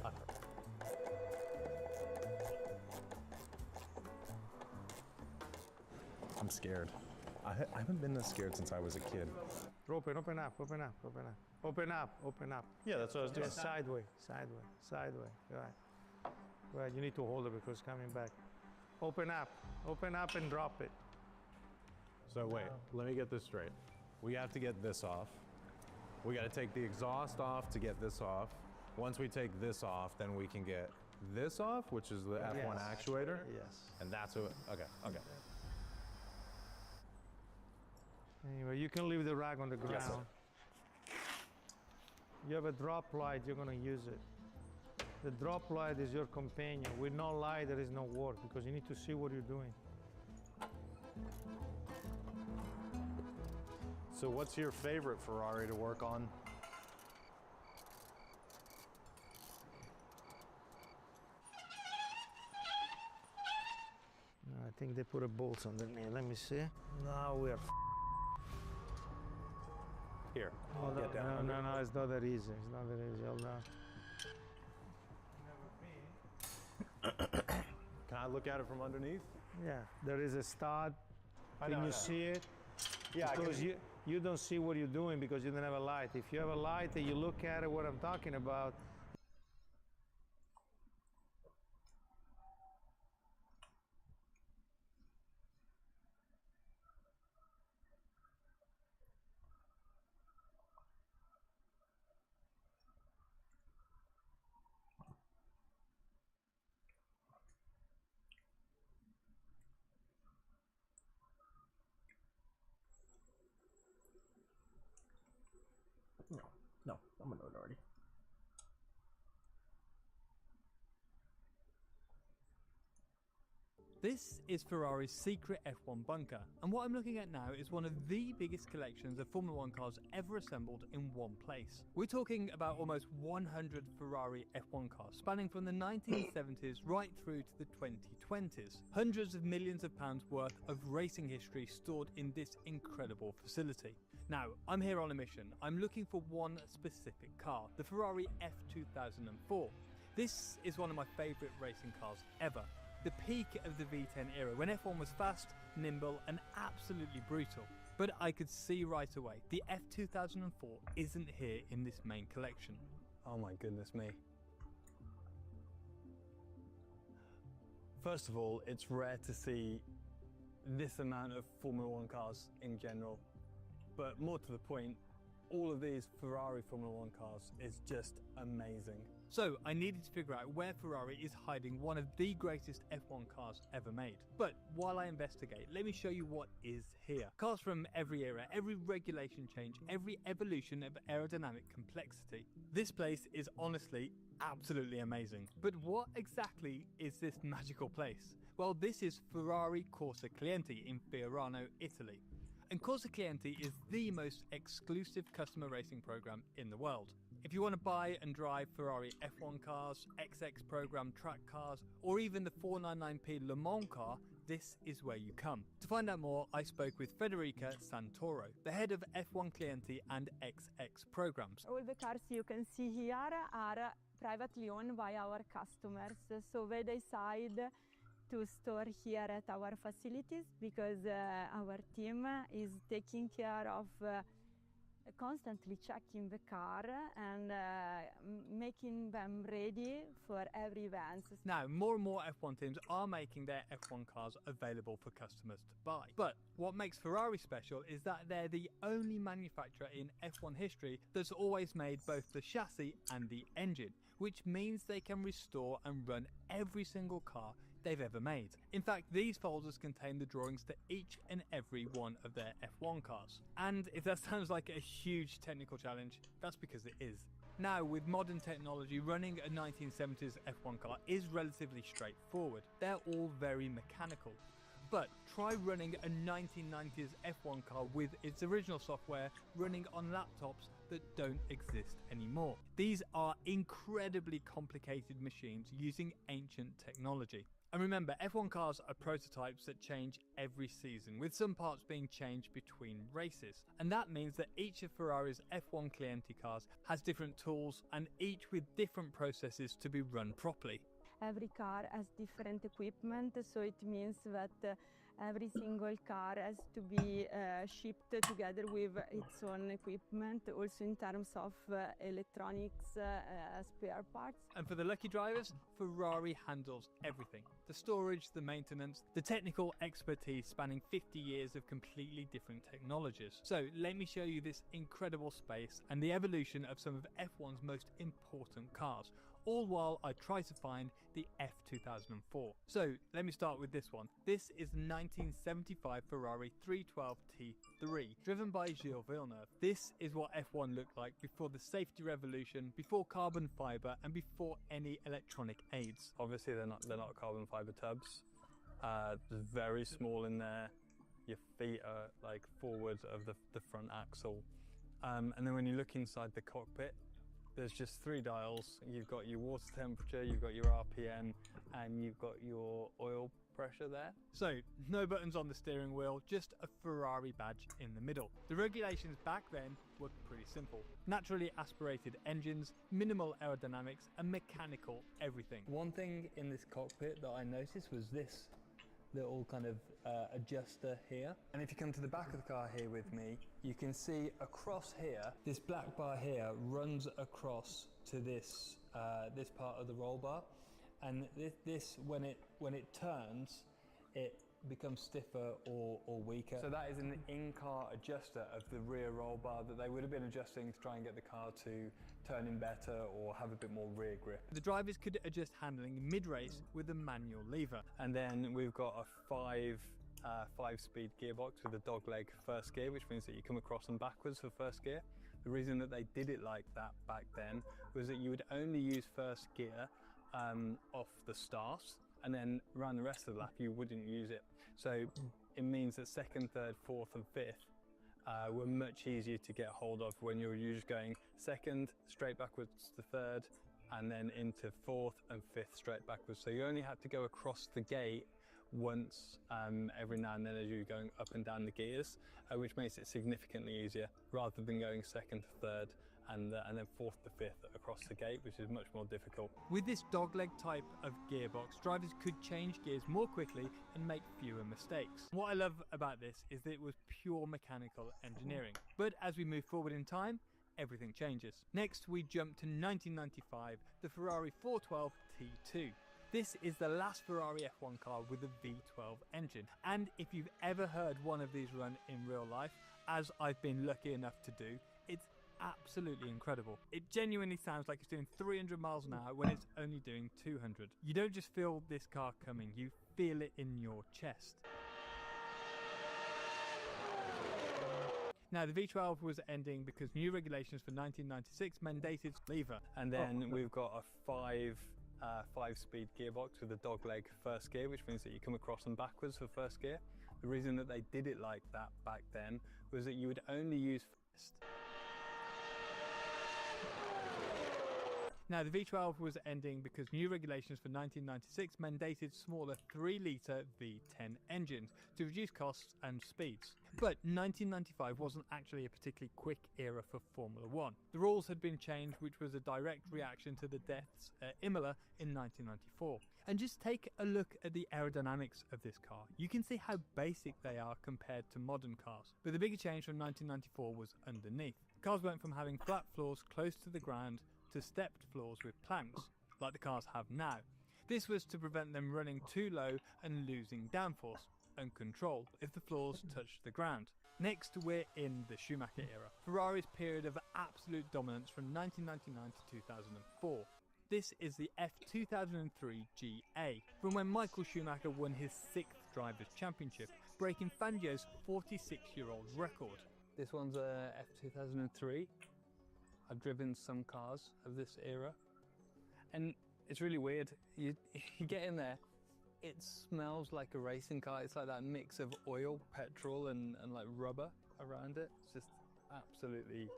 I'm scared. I haven't been this scared since I was a kid. Open up. Yeah, that's what I was doing. Just sideways. Go ahead. You need to hold it because it's coming back. Open up and drop it. So wait, let me get this straight. We have to get this off. We got to take the exhaust off to get this off. Once we take this off, then we can get this off, which is the F1 actuator. Yes. And that's what, okay. Anyway, you can leave the rag on the ground. Yes, sir. You have a drop light, you're gonna use it. The drop light is your companion. With no light, there is no work because you need to see what you're doing. So what's your favorite Ferrari to work on? I think they put a bolt underneath. Let me see. Now we are. Here, Hold get on. down. No, it's not that easy. It's not that easy. Hold on. Can I look at it from underneath? Yeah, there is a stud. Can you see it? Yeah, Because you don't see what you're doing because you don't have a light. If you have a light and you look at it, what I'm talking about. No, I'm gonna know it already. This is Ferrari's secret F1 bunker, and what I'm looking at now is one of the biggest collections of Formula 1 cars ever assembled in one place. We're talking about almost 100 Ferrari F1 cars, spanning from the 1970s right through to the 2020s. Hundreds of millions of pounds worth of racing history stored in this incredible facility. Now, I'm here on a mission. I'm looking for one specific car, the Ferrari F2004. This is one of my favourite racing cars ever. The peak of the V10 era, when F1 was fast, nimble and absolutely brutal. But I could see right away, the F2004 isn't here in this main collection. Oh my goodness me. First of all, it's rare to see this amount of Formula 1 cars in general. But more to the point, all of these Ferrari Formula 1 cars is just amazing. So I needed to figure out where Ferrari is hiding one of the greatest F1 cars ever made. But while I investigate, let me show you what is here. Cars from every era, every regulation change, every evolution of aerodynamic complexity. This place is honestly absolutely amazing. But what exactly is this magical place? Well, this is Ferrari Corsa Clienti in Fiorano, Italy. And Corsa Clienti is the most exclusive customer racing program in the world. If you want to buy and drive Ferrari F1 cars, XX program track cars, or even the 499p Le Mans car, this is where you come. To find out more, I spoke with Federica Santoro, the head of F1 Clienti and XX programs. All the cars you can see here are privately owned by our customers, so they decide to store here at our facilities because our team is taking care of constantly checking the car and making them ready for every event. Now, more and more F1 teams are making their F1 cars available for customers to buy. But what makes Ferrari special is that they're the only manufacturer in F1 history that's always made both the chassis and the engine, which means they can restore and run every single car they've ever made. In fact, these folders contain the drawings to each and every one of their F1 cars. And if that sounds like a huge technical challenge, that's because it is. Now, with modern technology, running a 1970s F1 car is relatively straightforward. They're all very mechanical. But try running a 1990s F1 car with its original software running on laptops that don't exist anymore. These are incredibly complicated machines using ancient technology. And remember, F1 cars are prototypes that change every season, with some parts being changed between races. And that means that each of Ferrari's F1 Clienti cars has different tools and each with different processes to be run properly. Every car has different equipment, so it means that every single car has to be shipped together with its own equipment, also in terms of electronics, spare parts. And for the lucky drivers, Ferrari handles everything. The storage, the maintenance, the technical expertise spanning 50 years of completely different technologies. So let me show you this incredible space and the evolution of some of F1's most important cars, all while I try to find the F2004. So let me start with this one. This is the 1975 Ferrari 312 T3, driven by Gilles Villeneuve. This is what F1 looked like before the safety revolution, before carbon fiber, and before any electronic aids. Obviously they're not carbon fiber tubs. They're very small in there. Your feet are like forward of the front axle. And then when you look inside the cockpit, there's just 3 dials. You've got your water temperature, you've got your RPM, and you've got your oil pressure there. So, no buttons on the steering wheel, just a Ferrari badge in the middle. The regulations back then were pretty simple. Naturally aspirated engines, minimal aerodynamics, and mechanical everything. One thing in this cockpit that I noticed was this little kind of adjuster here. And if you come to the back of the car here with me, you can see across here, this black bar here runs across to this this part of the roll bar, and this when it turns, it becomes stiffer or weaker. So that is an in-car adjuster of the rear roll bar that they would have been adjusting to try and get the car to turn in better or have a bit more rear grip. The drivers could adjust handling mid-race with a manual lever. And then we've got a 5-speed gearbox with a dogleg first gear, which means that you come across and backwards for first gear. The reason that they did it like that back then was that you would only use first gear off the start, and then around the rest of the lap you wouldn't use it. So it means that second, third, fourth and fifth were much easier to get hold of when you're just going second, straight backwards to third, and then into fourth and fifth straight backwards. So you only had to go across the gate once every now and then as you're going up and down the gears, which makes it significantly easier rather than going second to third and then fourth to fifth across the gate, which is much more difficult. With this dogleg type of gearbox, drivers could change gears more quickly and make fewer mistakes. What I love about this is that it was pure mechanical engineering. But as we move forward in time, everything changes. Next, we jump to 1995, the Ferrari 412 T2. This is the last Ferrari F1 car with a V12 engine. And if you've ever heard one of these run in real life, as I've been lucky enough to do, it's absolutely incredible. It genuinely sounds like it's doing 300 miles an hour when it's only doing 200. You don't just feel this car coming, you feel it in your chest. Now, the V12 was ending because new regulations for 1996 mandated lever. And then we've got a 5-speed gearbox with a dogleg first gear, which means that you come across and backwards for first gear. The reason that they did it like that back then was that you would only use first. Now, the V12 was ending because new regulations for 1996 mandated smaller 3-litre V10 engines to reduce costs and speeds. But 1995 wasn't actually a particularly quick era for Formula One. The rules had been changed, which was a direct reaction to the deaths at Imola in 1994. And just take a look at the aerodynamics of this car. You can see how basic they are compared to modern cars. But the bigger change from 1994 was underneath. Cars went from having flat floors close to the ground to stepped floors with planks, like the cars have now. This was to prevent them running too low and losing downforce and control if the floors touched the ground. Next, we're in the Schumacher era, Ferrari's period of absolute dominance from 1999 to 2004. This is the F2003 GA, from when Michael Schumacher won his 6th Drivers' Championship, breaking Fangio's 46-year-old record. This one's a F2003. I've driven some cars of this era, and it's really weird. You get in there, it smells like a racing car. It's like that mix of oil, petrol, and like rubber around it. It's just absolutely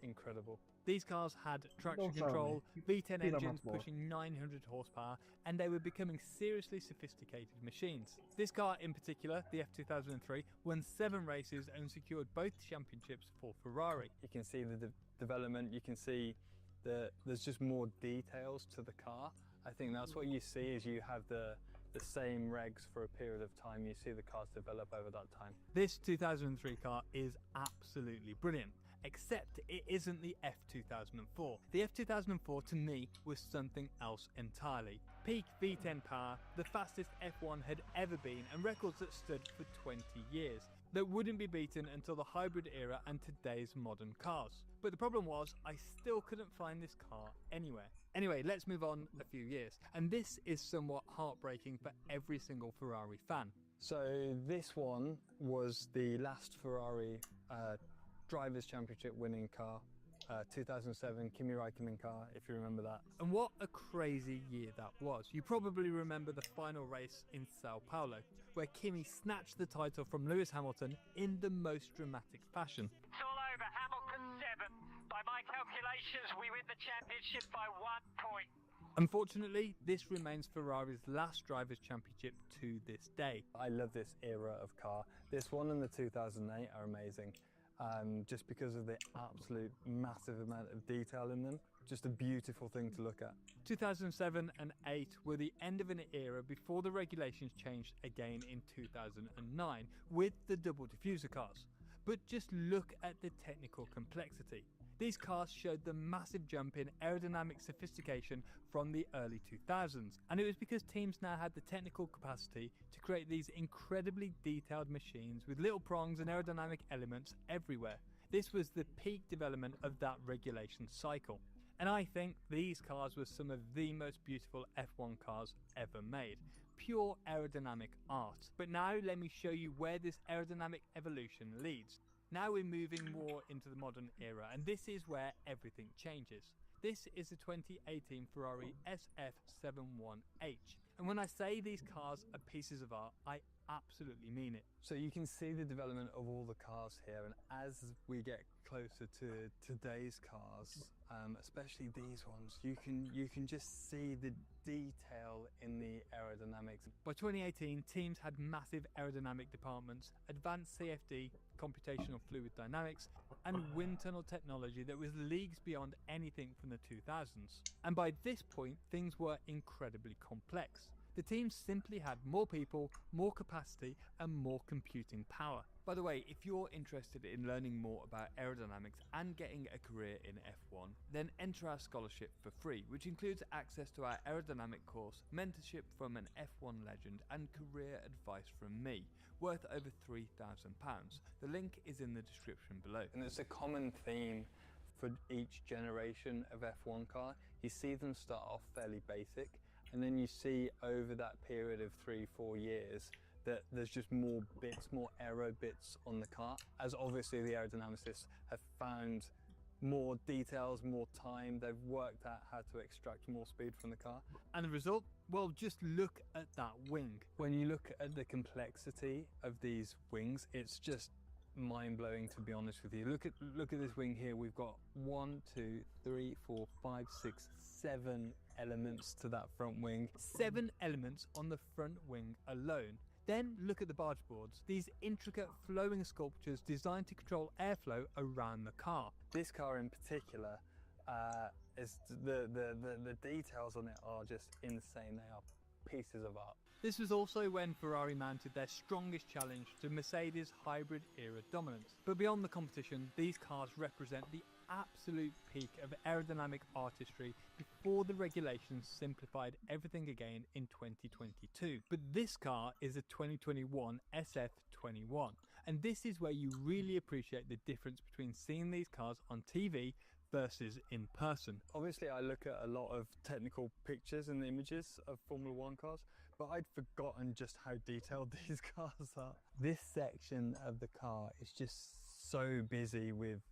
incredible. These cars had traction control, V10 engines pushing 900 horsepower, and they were becoming seriously sophisticated machines. This car in particular, the F2003, won 7 races and secured both championships for Ferrari. You can see the development, you can see there's just more details to the car. I think that's what you see is you have the same regs for a period of time. You see the cars develop over that time. This 2003 car is absolutely brilliant. Except it isn't the F2004. The F2004 to me was something else entirely. Peak V10 power, the fastest F1 had ever been, and records that stood for 20 years, that wouldn't be beaten until the hybrid era and today's modern cars. But the problem was, I still couldn't find this car anywhere. Anyway, let's move on a few years. And this is somewhat heartbreaking for every single Ferrari fan. So this one was the last Ferrari Drivers' Championship winning car. 2007 Kimi Raikkonen car, if you remember that. And what a crazy year that was. You probably remember the final race in Sao Paulo, where Kimi snatched the title from Lewis Hamilton in the most dramatic fashion. It's all over. Hamilton 7. By my calculations, we win the championship by 1 point. Unfortunately, this remains Ferrari's last Drivers' Championship to this day. I love this era of car. This one and the 2008 are amazing. Just because of the absolute massive amount of detail in them. Just a beautiful thing to look at. 2007 and 8 were the end of an era before the regulations changed again in 2009 with the double diffuser cars. But just look at the technical complexity. These cars showed the massive jump in aerodynamic sophistication from the early 2000s, and it was because teams now had the technical capacity to create these incredibly detailed machines with little prongs and aerodynamic elements everywhere. This was the peak development of that regulation cycle. And I think these cars were some of the most beautiful F1 cars ever made. Pure aerodynamic art. But now let me show you where this aerodynamic evolution leads. Now we're moving more into the modern era, and this is where everything changes. This is the 2018 Ferrari SF71H. And when I say these cars are pieces of art, I absolutely mean it. So you can see the development of all the cars here, and as we get closer to today's cars, especially these ones, you can just see the detail in the aerodynamics. By 2018, teams had massive aerodynamic departments, advanced CFD, computational fluid dynamics, and wind tunnel technology that was leagues beyond anything from the 2000s. And by this point, things were incredibly complex. The team simply had more people, more capacity, and more computing power. By the way, if you're interested in learning more about aerodynamics and getting a career in F1, then enter our scholarship for free, which includes access to our aerodynamic course, mentorship from an F1 legend, and career advice from me, worth over £3,000. The link is in the description below. And there's a common theme for each generation of F1 car. You see them start off fairly basic, and then you see over that period of 3-4 years that there's just more bits, more aero bits on the car, as obviously the aerodynamicists have found more details, more time. They've worked out how to extract more speed from the car. And the result? Well, just look at that wing. When you look at the complexity of these wings, it's just mind-blowing, to be honest with you. Look at this wing here. We've got 1, 2, 3, 4, 5, 6, 7 elements to that front wing. 7 elements on the front wing alone. Then look at the barge boards, these intricate flowing sculptures designed to control airflow around the car. This car in particular, is the details on it are just insane. They are pieces of art. This was also when Ferrari mounted their strongest challenge to Mercedes' hybrid era dominance. But beyond the competition, these cars represent the absolute peak of aerodynamic artistry before the regulations simplified everything again in 2022. But this car is a 2021 SF21, and this is where you really appreciate the difference between seeing these cars on TV versus in person. Obviously I look at a lot of technical pictures and images of Formula 1 cars, but I'd forgotten just how detailed these cars are. This section of the car is just so busy with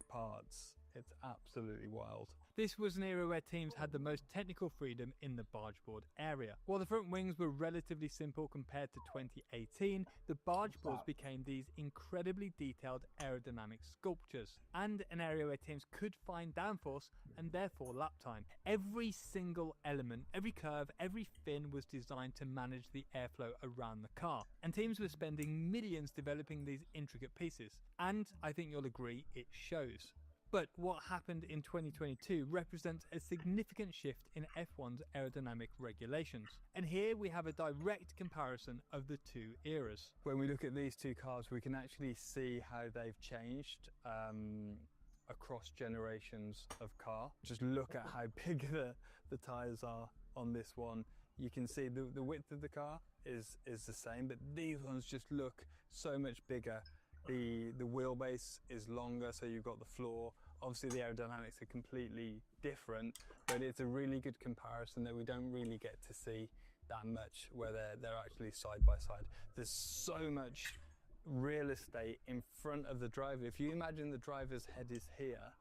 parts. It's absolutely wild. This was an era where teams had the most technical freedom in the bargeboard area. While the front wings were relatively simple compared to 2018, the bargeboards became these incredibly detailed aerodynamic sculptures, and an area where teams could find downforce and therefore lap time. Every single element, every curve, every fin was designed to manage the airflow around the car, and teams were spending millions developing these intricate pieces, and I think you'll agree it shows. But what happened in 2022 represents a significant shift in F1's aerodynamic regulations. And here we have a direct comparison of the two eras. When we look at these two cars, we can actually see how they've changed across generations of car. Just look at how big the tyres are on this one. You can see the width of the car is the same, but these ones just look so much bigger. The wheelbase is longer, so you've got the floor obviously the aerodynamics are completely different, but it's a really good comparison that we don't really get to see that much where they're actually side by side. There's so much real estate in front of the driver. If you imagine the driver's head is here,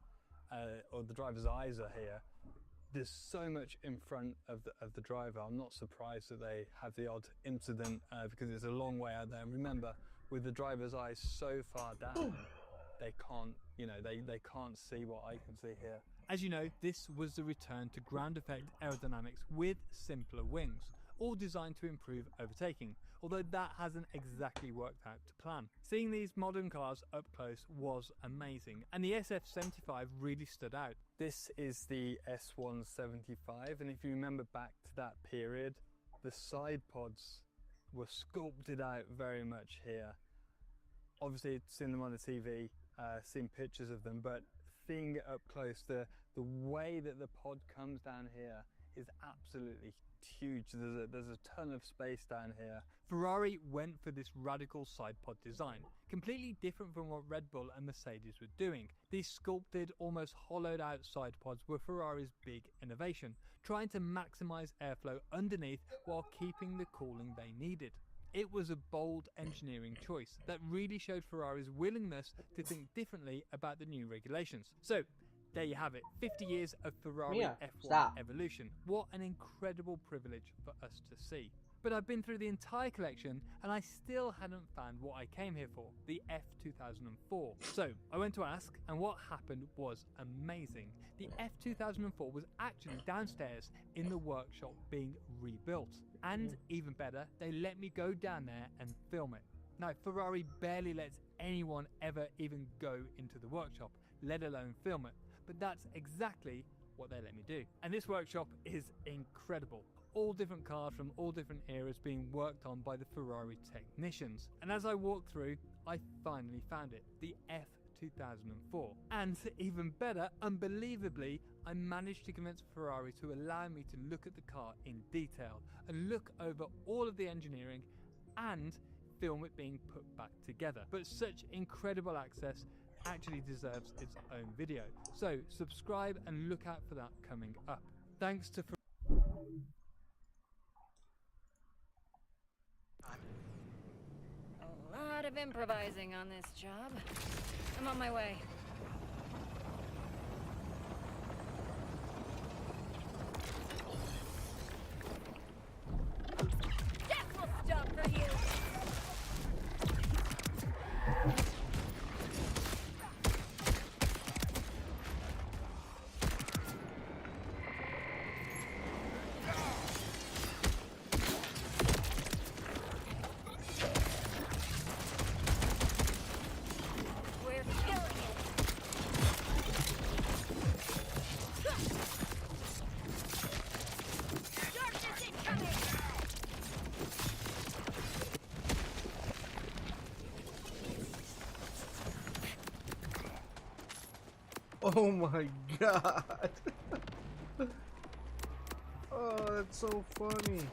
or the driver's eyes are here, there's so much in front of the driver. I'm not surprised that they have the odd incident because it's a long way out there. And remember, with the driver's eyes so far down, they can't, you know, they can't see what I can see here. As you know, this was the return to ground effect aerodynamics with simpler wings, all designed to improve overtaking, although that hasn't exactly worked out to plan. Seeing these modern cars up close was amazing, and the SF75 really stood out. This is the S175, and if you remember back to that period, the side pods were sculpted out very much here. Obviously, seen them on the TV, seen pictures of them, but seeing it up close, the way that the pod comes down here is absolutely huge. There's a ton of space down here. Ferrari went for this radical side pod design, completely different from what Red Bull and Mercedes were doing. These sculpted, almost hollowed out side pods were Ferrari's big innovation, trying to maximize airflow underneath while keeping the cooling they needed. It was a bold engineering choice that really showed Ferrari's willingness to think differently about the new regulations. So, there you have it, 50 years of Ferrari F1 evolution. What an incredible privilege for us to see. But I've been through the entire collection and I still hadn't found what I came here for, the F2004. So I went to ask, and what happened was amazing. The F2004 was actually downstairs in the workshop being rebuilt. And even better, they let me go down there and film it. Now, Ferrari barely lets anyone ever even go into the workshop, let alone film it. But that's exactly what they let me do. And this workshop is incredible. All different cars from all different eras being worked on by the Ferrari technicians. And as I walked through, I finally found it, the F2004. And even better, unbelievably, I managed to convince Ferrari to allow me to look at the car in detail and look over all of the engineering and film it being put back together. But such incredible access actually deserves its own video. So subscribe and look out for that coming up. Thanks to A lot of improvising on this job. I'm on my way. That will stop for you! Oh my god! Oh, that's so funny.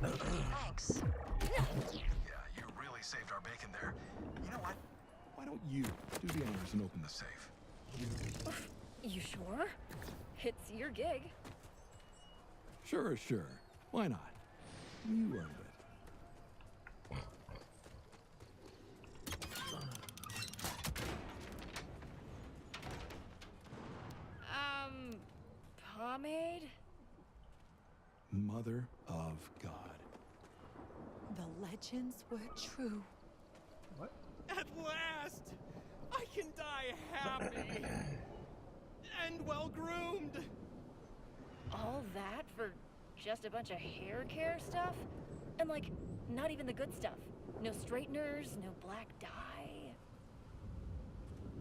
Thanks. Yeah, you really saved our bacon there. You know what? Why don't you do the honors and open the safe? You sure? It's your gig. Sure. Why not? You earned it. Mother of God. The legends were true. What? At last! I can die happy! And well-groomed! All that for just a bunch of hair care stuff? And like, not even the good stuff. No straighteners, no black dye.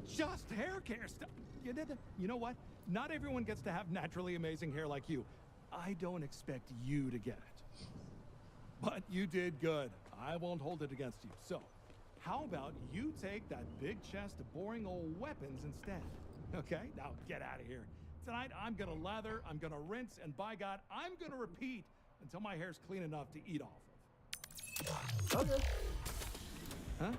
Just hair care stuff. You know what? Not everyone gets to have naturally amazing hair like you. I don't expect you to get it. But you did good. I won't hold it against you. So, how about you take that big chest of boring old weapons instead? Okay? Now get out of here. Tonight, I'm gonna lather, I'm gonna rinse, and by God, I'm gonna repeat until my hair's clean enough to eat off of. Okay. Huh?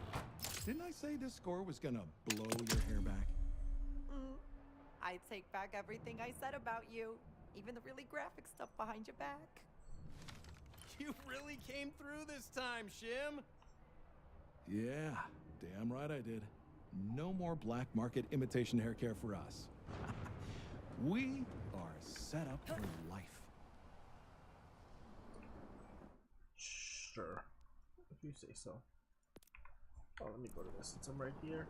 Didn't I say this score was gonna blow your hair back? I take back everything I said about you, even the really graphic stuff behind your back. You really came through this time, Shim. Yeah, damn right I did. No more black market imitation hair care for us. We are set up for life. Sure. If you say so. Oh, let me go to this since I'm right here.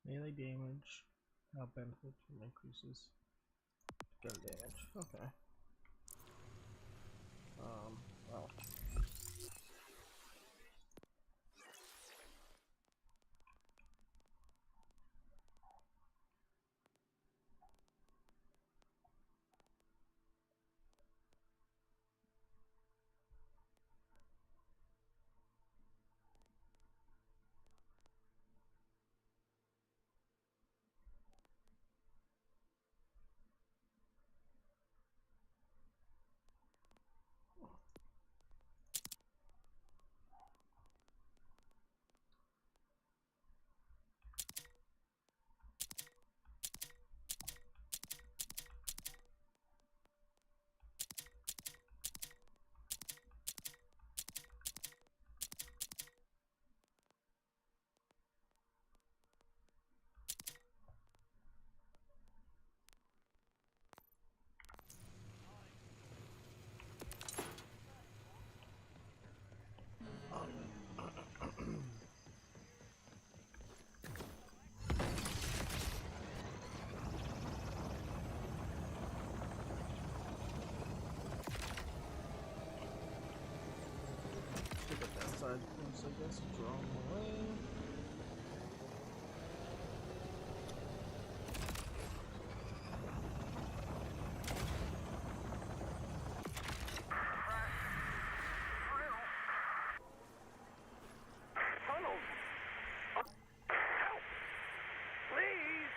Melee damage. Now benefit from increases gun damage. Okay. Well. Side points, I guess, draw them away. Tunnels! Help! Please!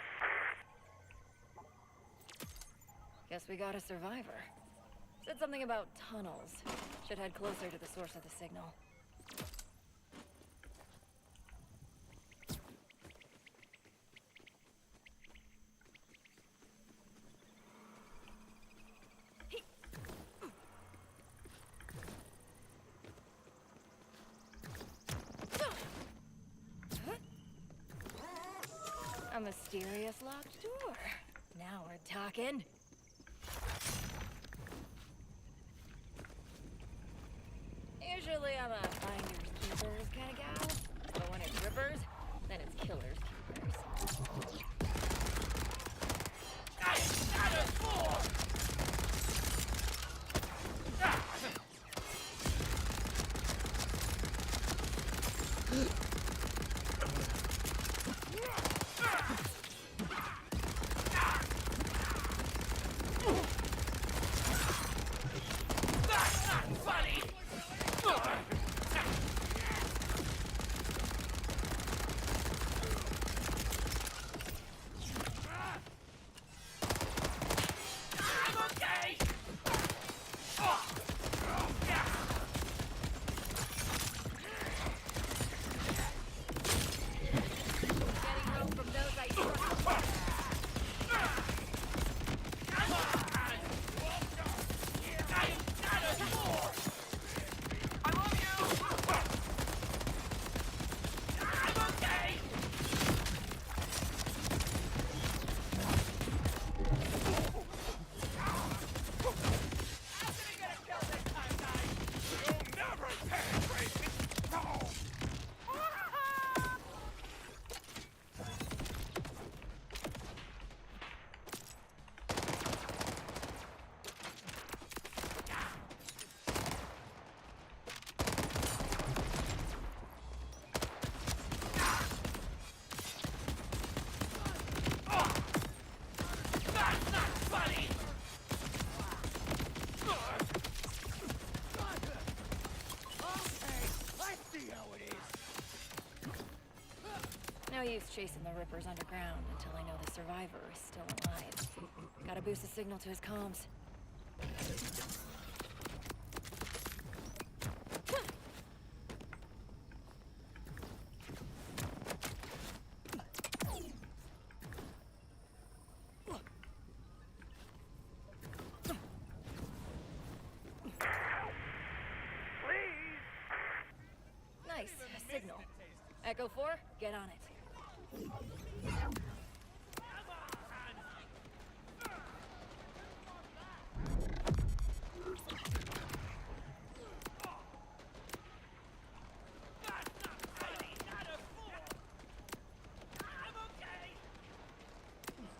Guess we got a survivor. Said something about tunnels. Should head closer to the source of the signal. A mysterious locked door. Now we're talking. Usually I'm a finders keepers kind of gal, but when it's rippers, then it's killers keepers. No use chasing the Rippers underground until I know the survivor is still alive. Gotta boost the signal to his comms. Nice, a signal. Echo 4, get on it.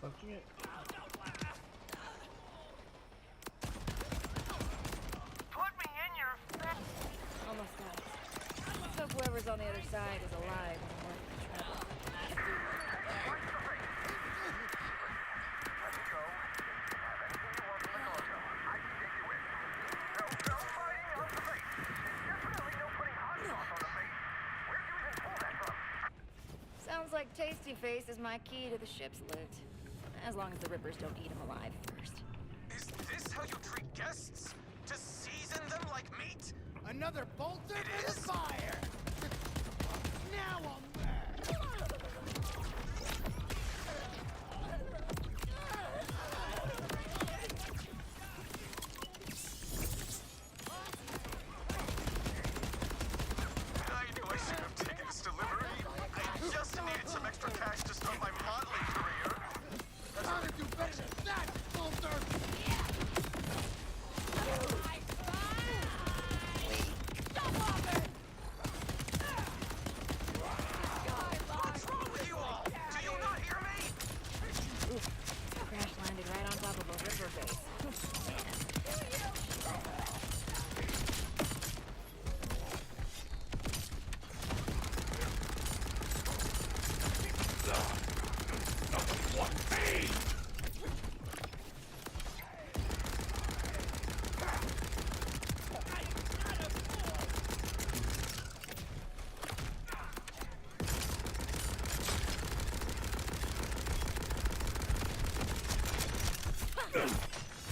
Fucking it. Put me in your face. Almost got it. Let's hope whoever's on the other side is alive and worth the trouble. Sounds like Tasty Face is my key to the ship's loot. As long as the Rippers don't eat him alive first. Is this how you treat guests? To season them like meat? Another bolter It for is? the fire! Now I'm there! I knew I should have taken this delivery. I just needed some extra cash to start my modeling career. Gotta do better than that, bolter! What's wrong with you all? Do you not hear me? Crash landed right on top of a Ripper base.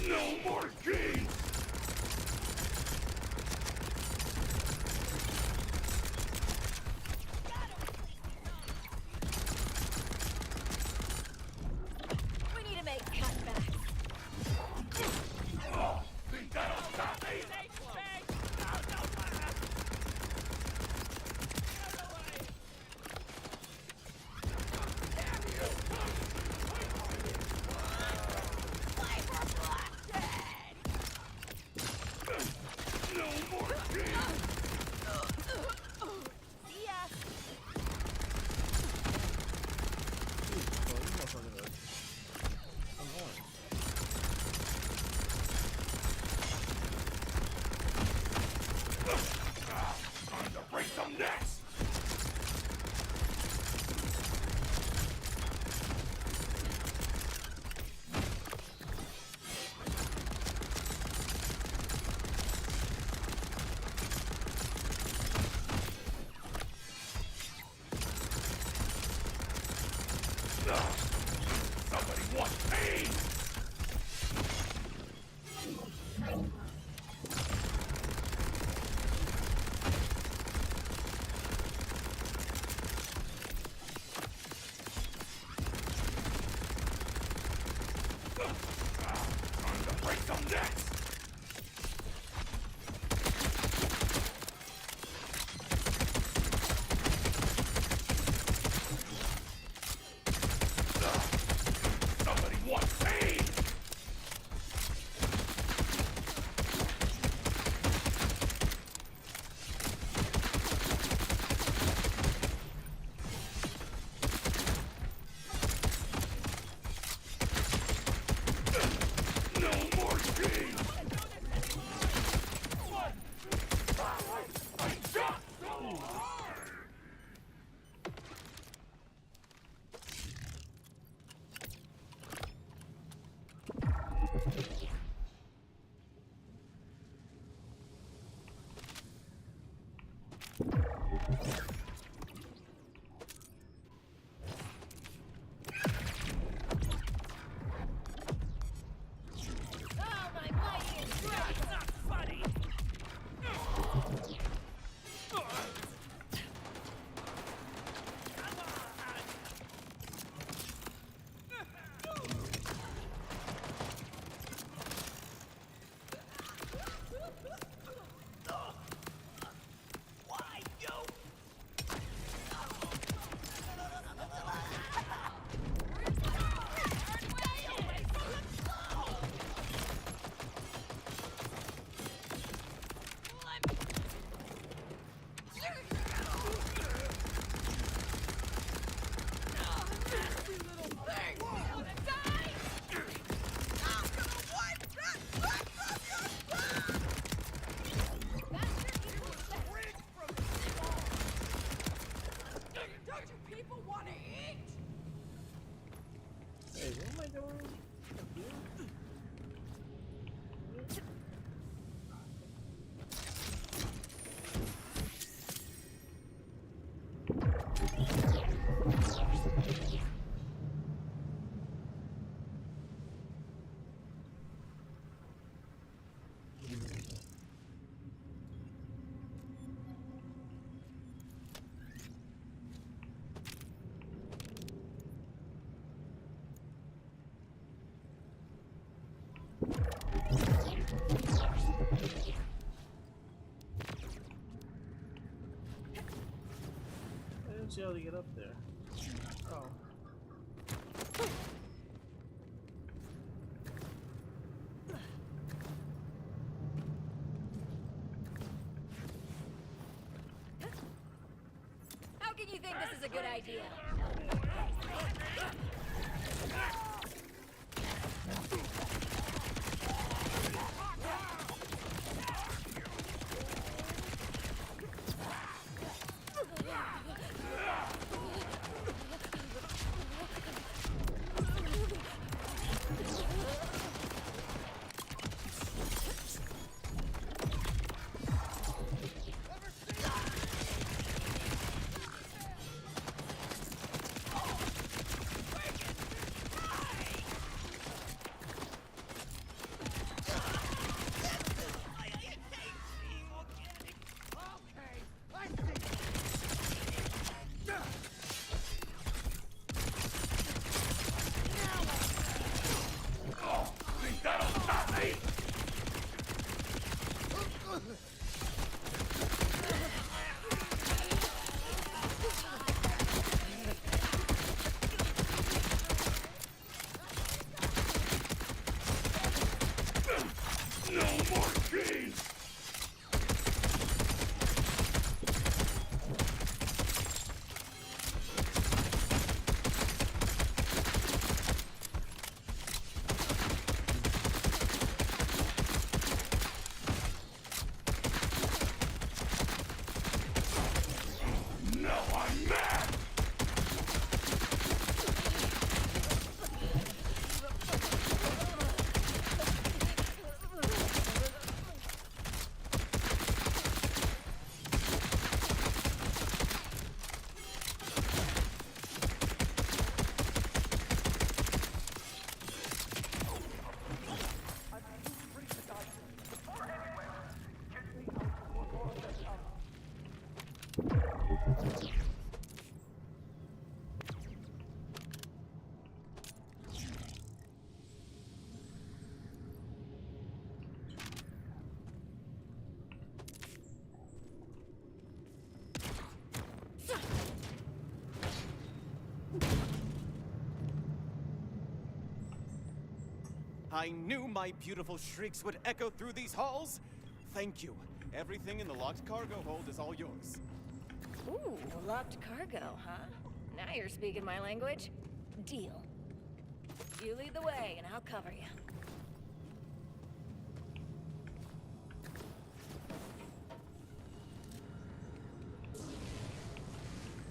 No more keys! Somebody wants pain! Time to break some necks! Somebody wants pain! No more pain! I shot so hard! Oh, my mighty is right. That's not funny! Why you? Don't you people want to eat? Hey, what am I doing? I didn't see how to get up there. Oh. How can you think this is a good idea? I knew my beautiful shrieks would echo through these halls. Thank you. Everything in the locked cargo hold is all yours. Ooh, locked cargo, huh? Now you're speaking my language. Deal. You lead the way, and I'll cover you.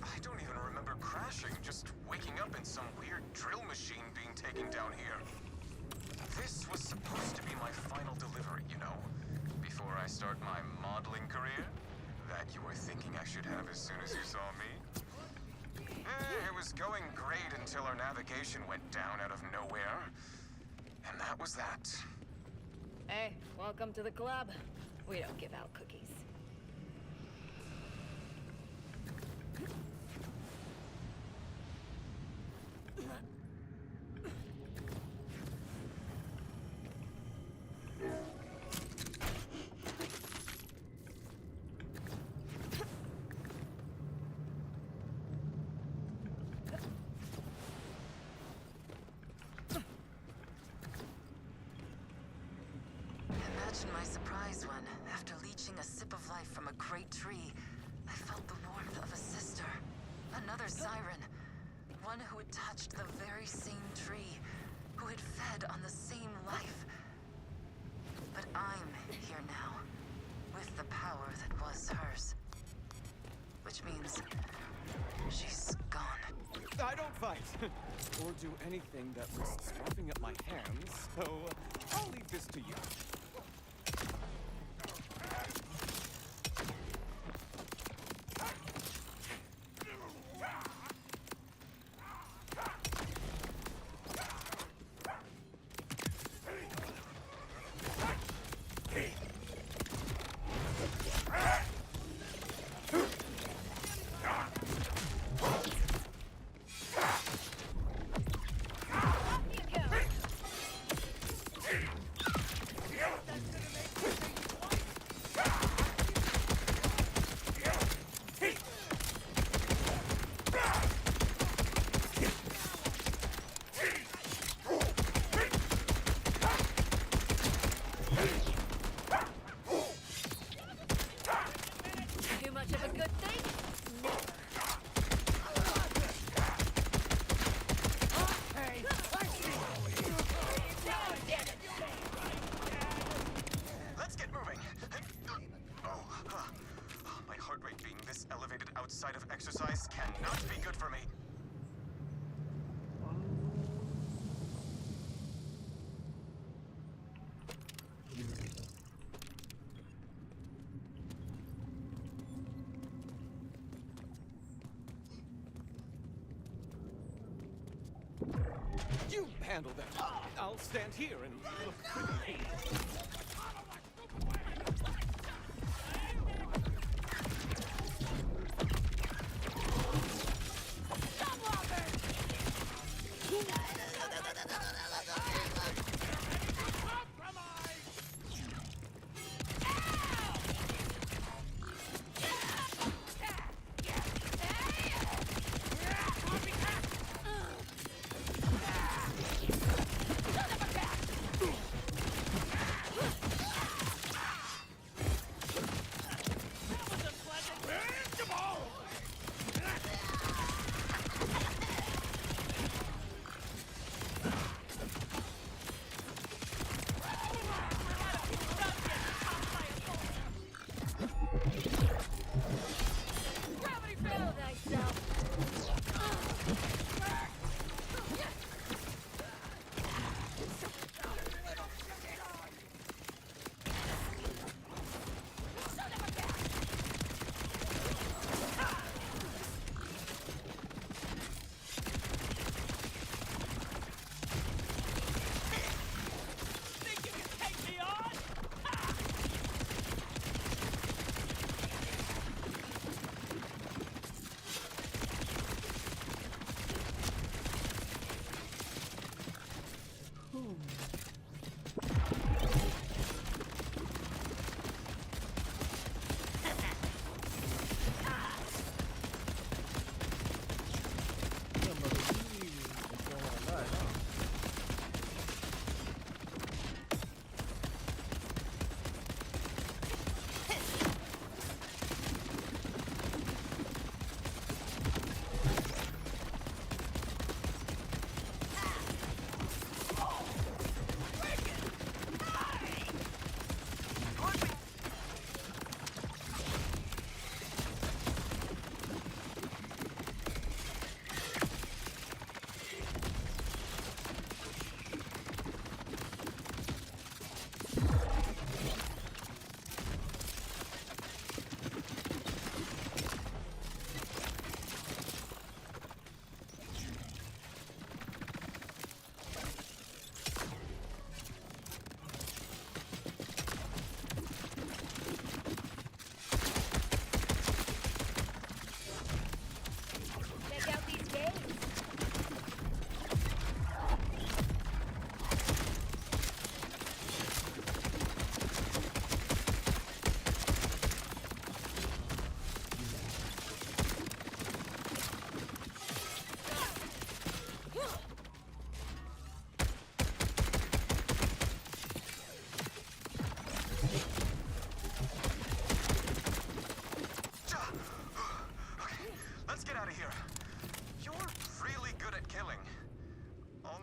I don't even remember crashing, just waking up in some weird drill machine being taken down here. This was supposed to be my final delivery, you know, before I start my modeling career that you were thinking I should have as soon as you saw me. It was going great until our navigation went down out of nowhere. And that was that. Hey, welcome to the club. We don't give out cookies. Imagine my surprise when, after leeching a sip of life from a great tree, I felt the warmth of a sister. Another siren. One who had touched the very same tree, who had fed on the same life. But I'm here now, with the power that was hers. Which means she's gone. I don't fight, or do anything that risks roughing up my hands, so I'll leave this to you. Too much of a good thing? Let's get moving. My heart rate being this elevated outside of exercise cannot be good for me. You handle that. I'll stand here and look pretty.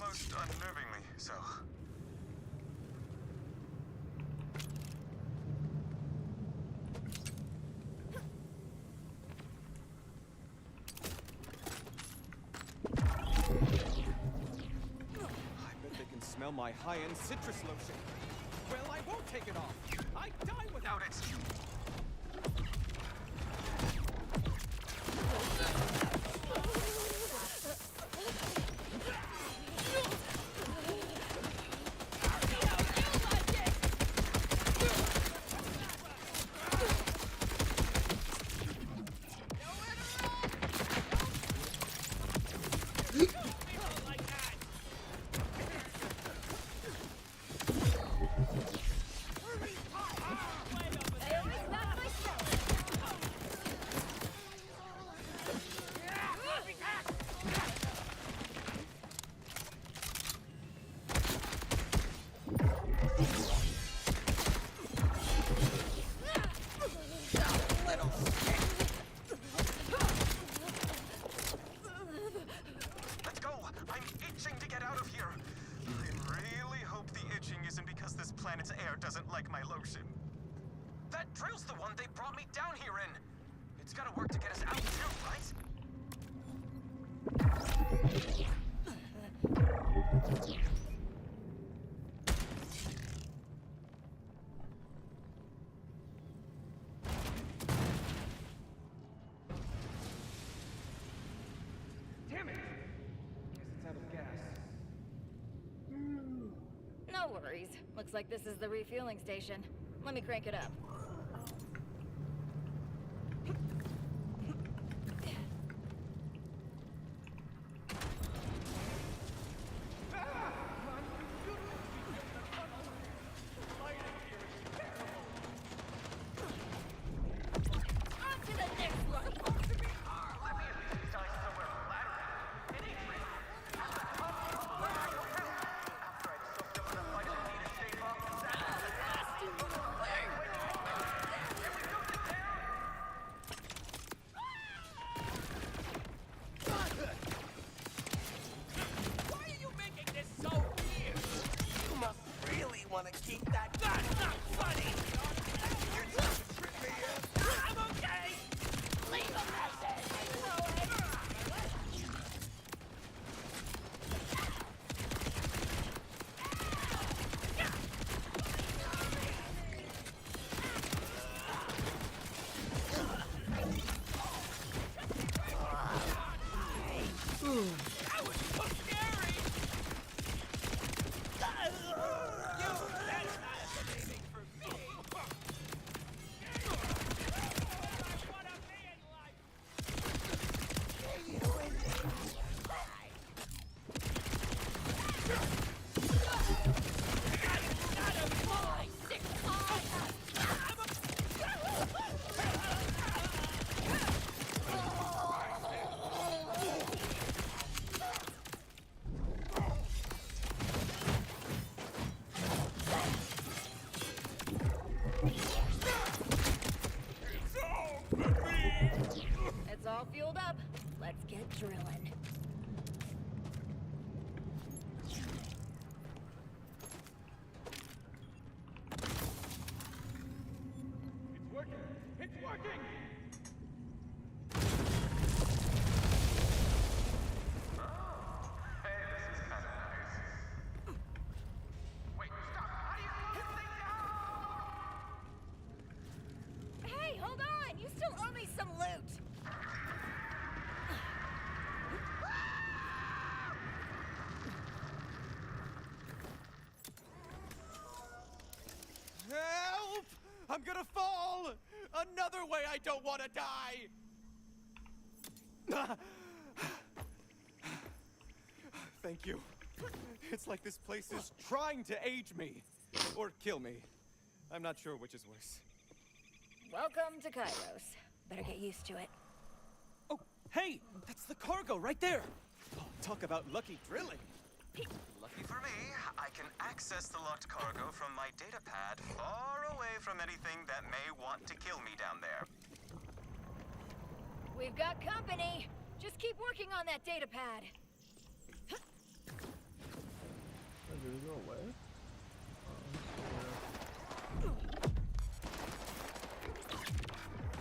almost unnervingly so. I bet they can smell my high-end citrus lotion. Well, I won't take it off. I die without it. Let's go! I'm itching to get out of here. I really hope the itching isn't because this planet's air doesn't like my lotion. That drill's the one they brought me down here in. It's gotta work to get us out too, right? Damn it! Guess it's out of gas. No worries. Looks like this is the refueling station. Let me crank it up. On to the next one. Let me at least die somewhere flattering. It ain't real. After I soaked up enough vitamin D to shave off the sack. Why are you making this so weird? You must really want to keep that. That's not funny! You're trying to trick me, I'm okay! Leave a message! That was so scary! You better not have been aiming for me! It's all fueled up. Let's get drilling. It's working! It's working! Hey, this is kind of nice. Wait, stop! How do you close this down? Hey, hold on! You still owe me some loot! Help! I'm gonna fall! Another way I don't want to die! Thank you. It's like this place is trying to age me. Or kill me. I'm not sure which is worse. Welcome to Kairos. Better get used to it. Oh, hey! That's the cargo right there! Oh, talk about lucky drilling. Lucky for me, I can access the locked cargo from my data pad far away from anything that may want to kill me down there. We've got company. Just keep working on that data pad. did he go away?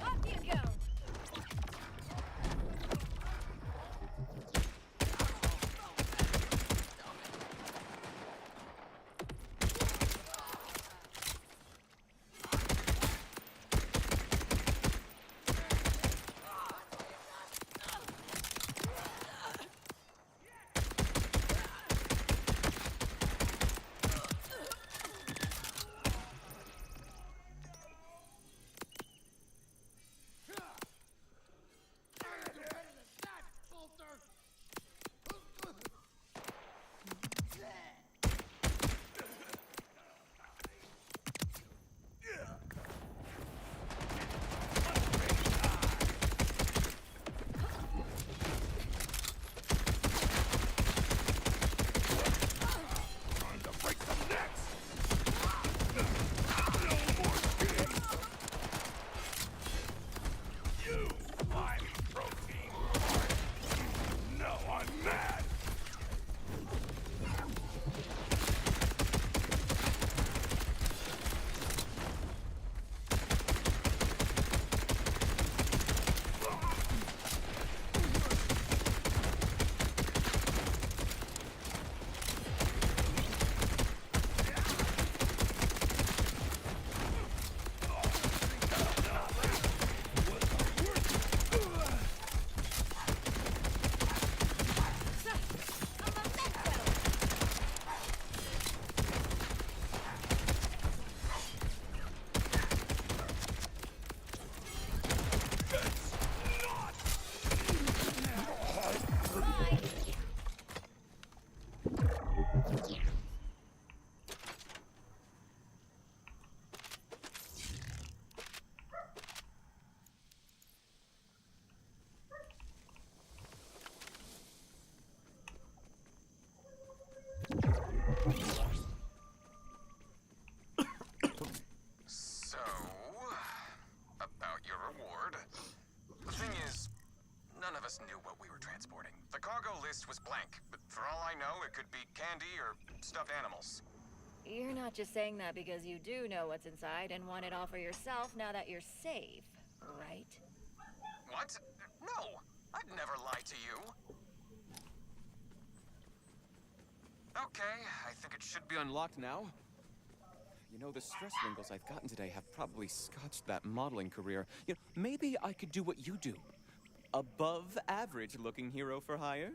Off you go! So, about your reward. The thing is, none of us knew what we were transporting. The cargo list was blank, but for all I know, it could be candy or stuffed animals. You're not just saying that because you do know what's inside and want it all for yourself now that you're safe, right? What? No! I'd never lie to you. Okay, I think it should be unlocked now. You know, the stress wrinkles I've gotten today have probably scotched that modeling career. You know, maybe I could do what you do. Above average looking hero for hire?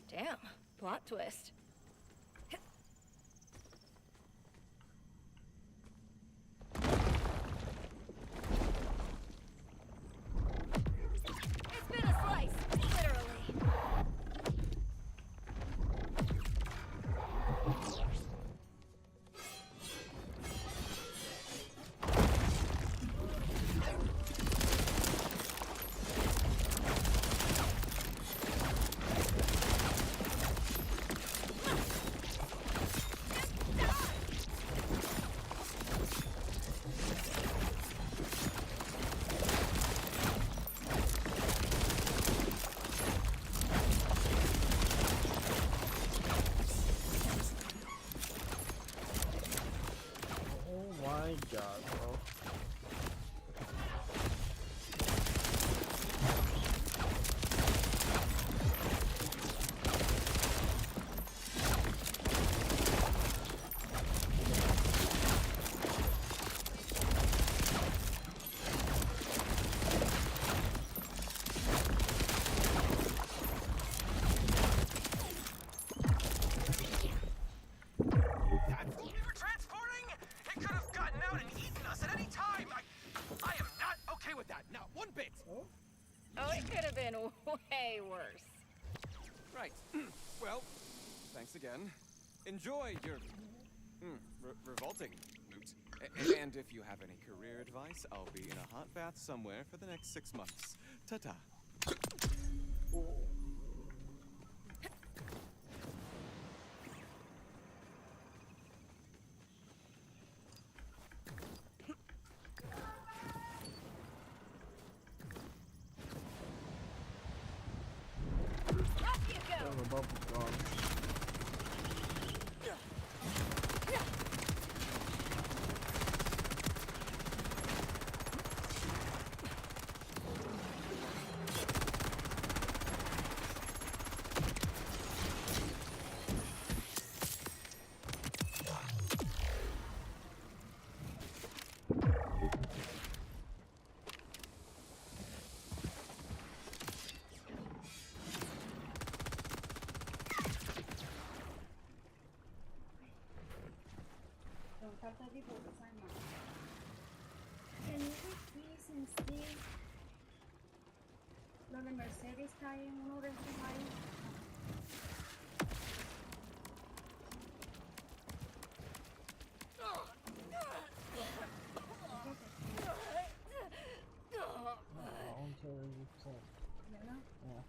Damn, plot twist. It's been a slice, literally. Oh my god, bro. We were transporting? It could have gotten out and eaten us at any time. I am not okay with that. Not one bit. Oh, it could have been way worse. Right. Well, thanks again. Enjoy your revolting loot. And if you have any career advice, I'll be in a hot bath somewhere for the next 6 months. Ta-ta. Can you repeat since this lo de Mercedes está en uno de estos países? Yeah.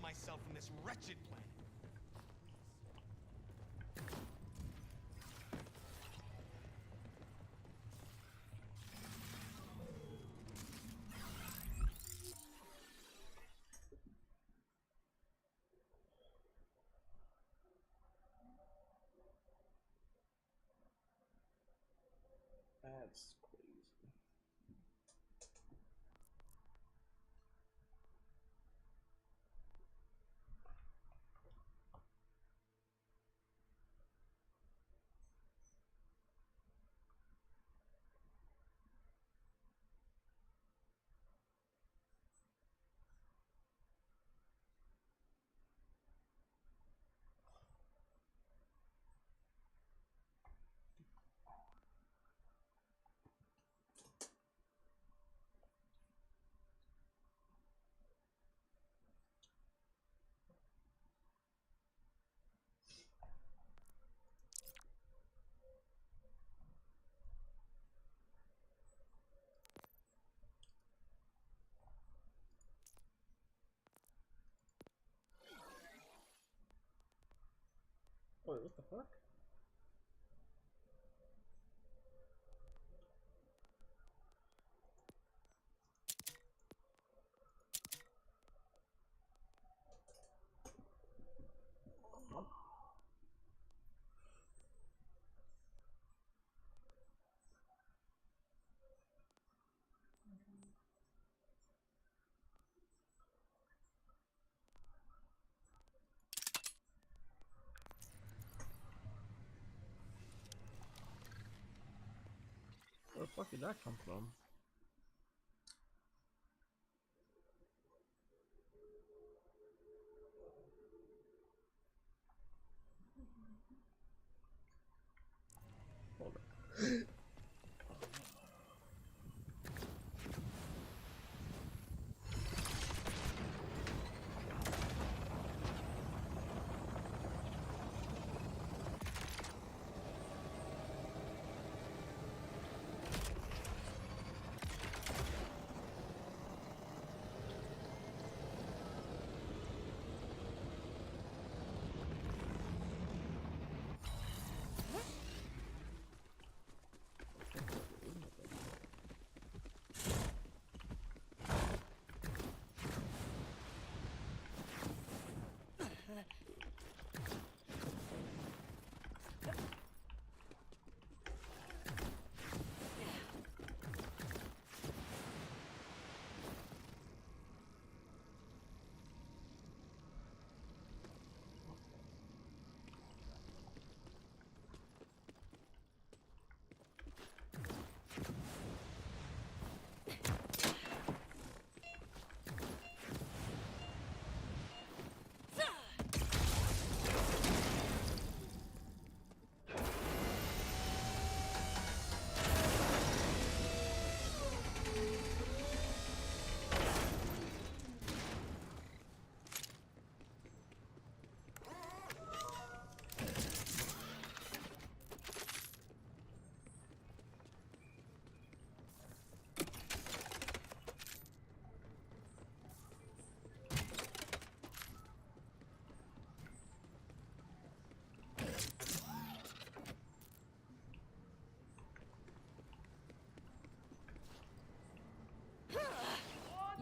myself from this wretched planet. That's crazy. Wait, what the fuck? Where the fuck did that come from? Hold on.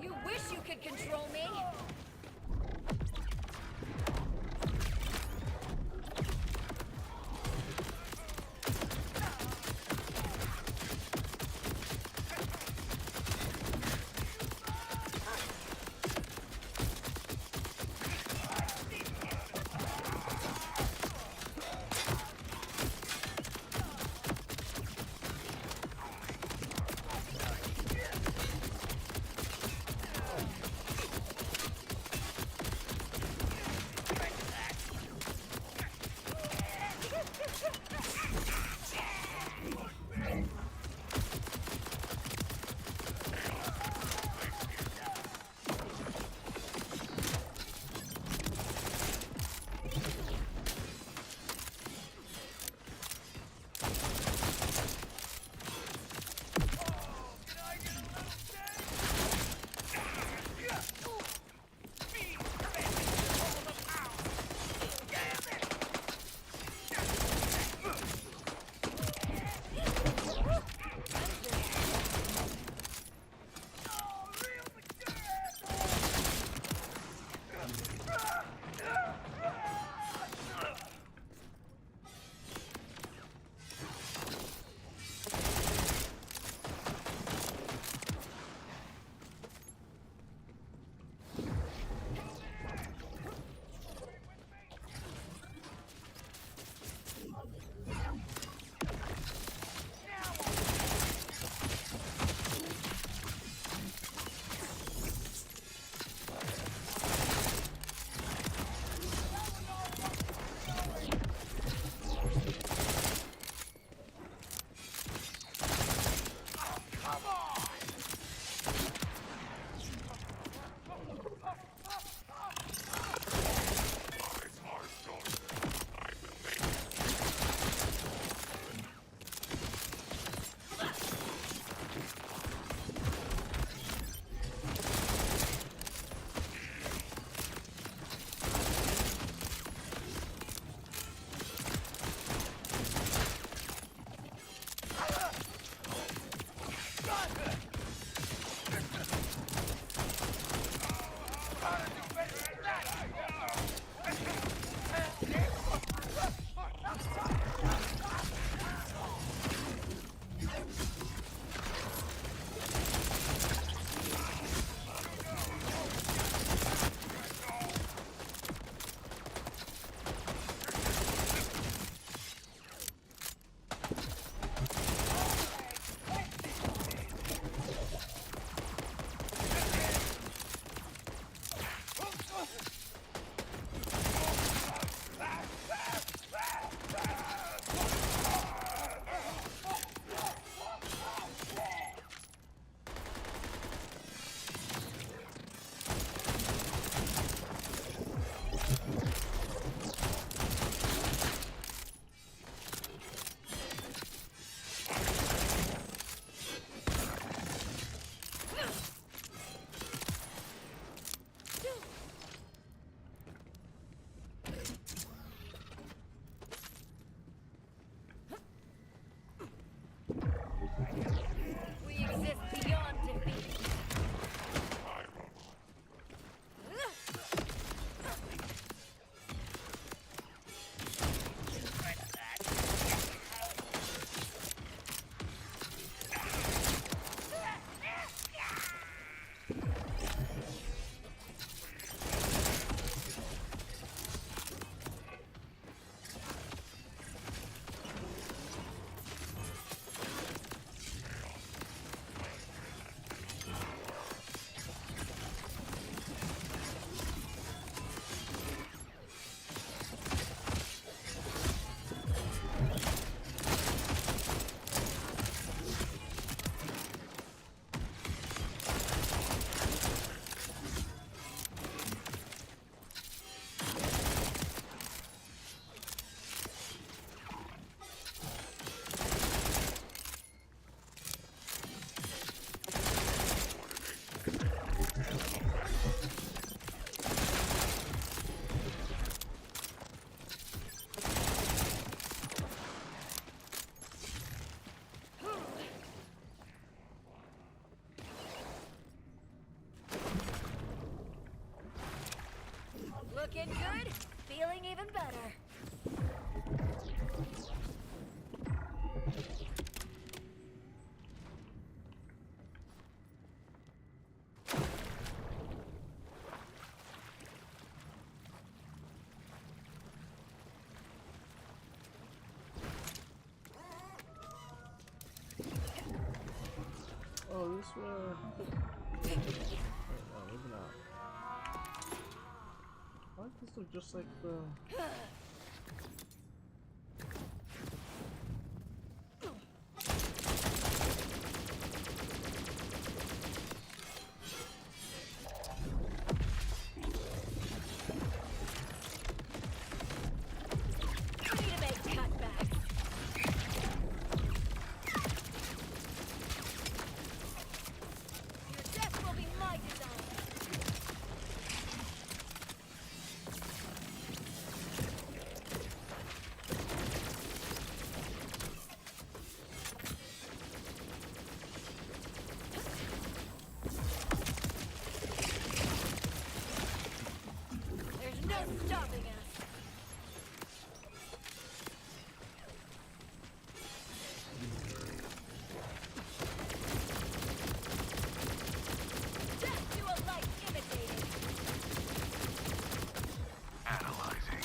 You wish you could control me! Looking good, feeling even better. Oh, this way. Wait, no, maybe not. Why does this look just like the... Need to make cutbacks. Your death will be my design. There's no stopping us. Death to a light imitating. Analyzing.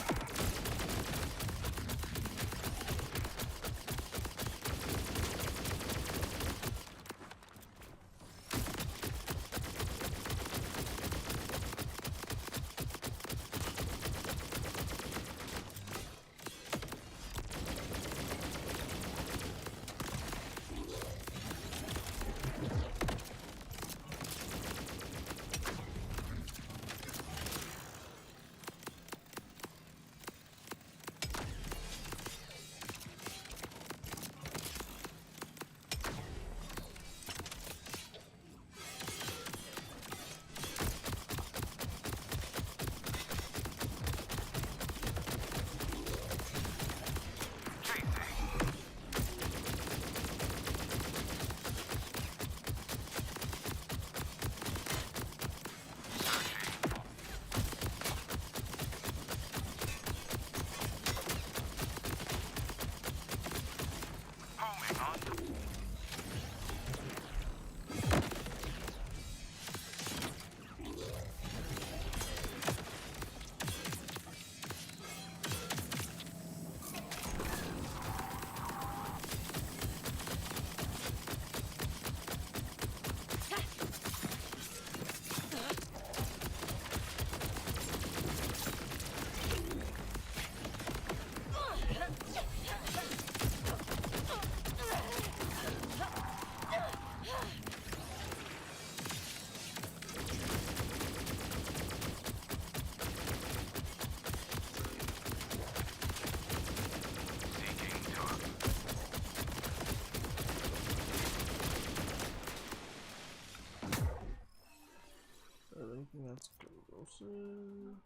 Anything that's corrosive?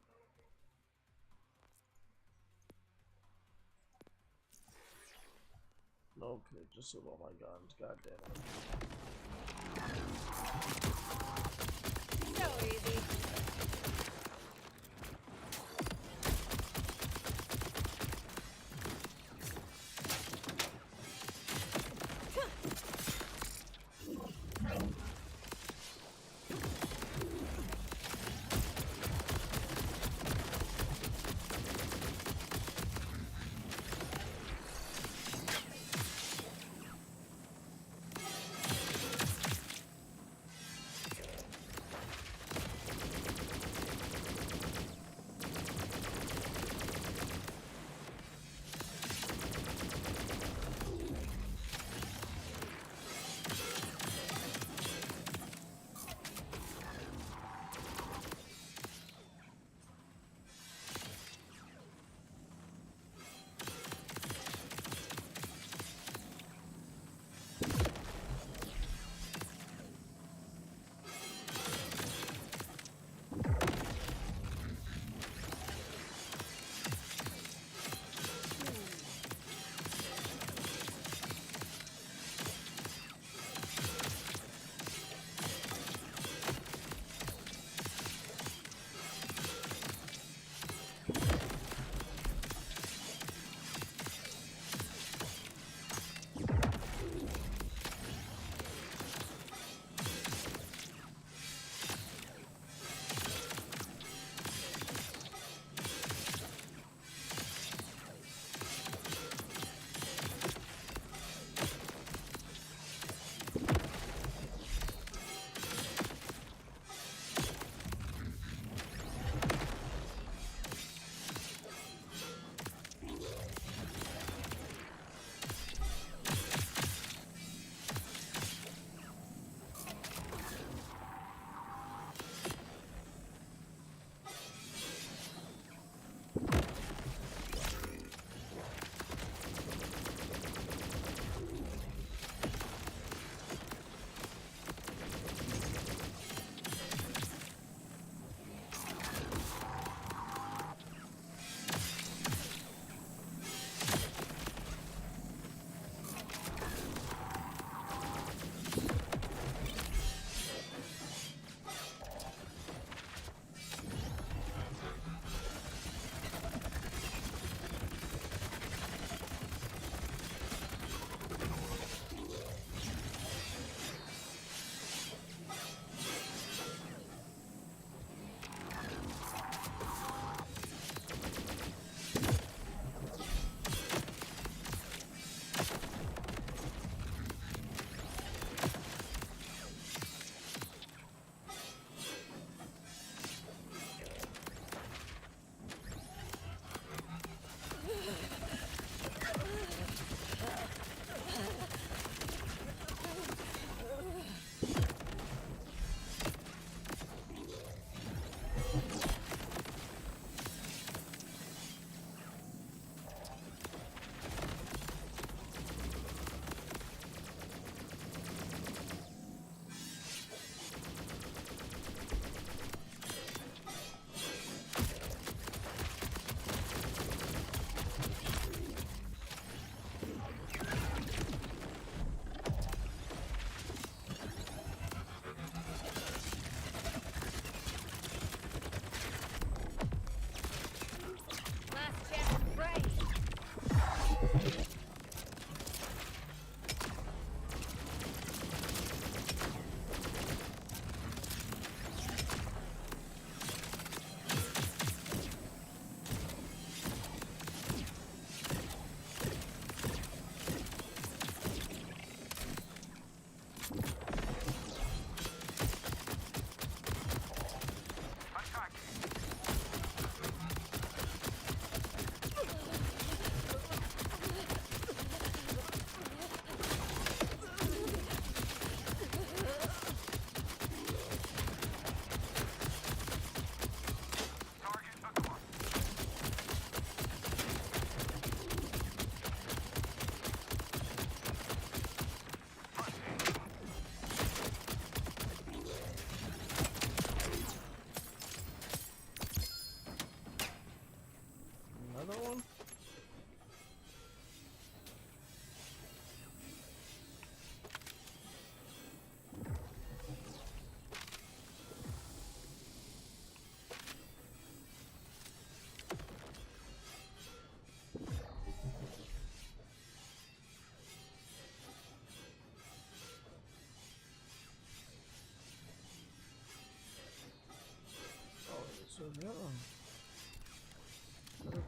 Okay, just with all my guns, god damn it. So easy.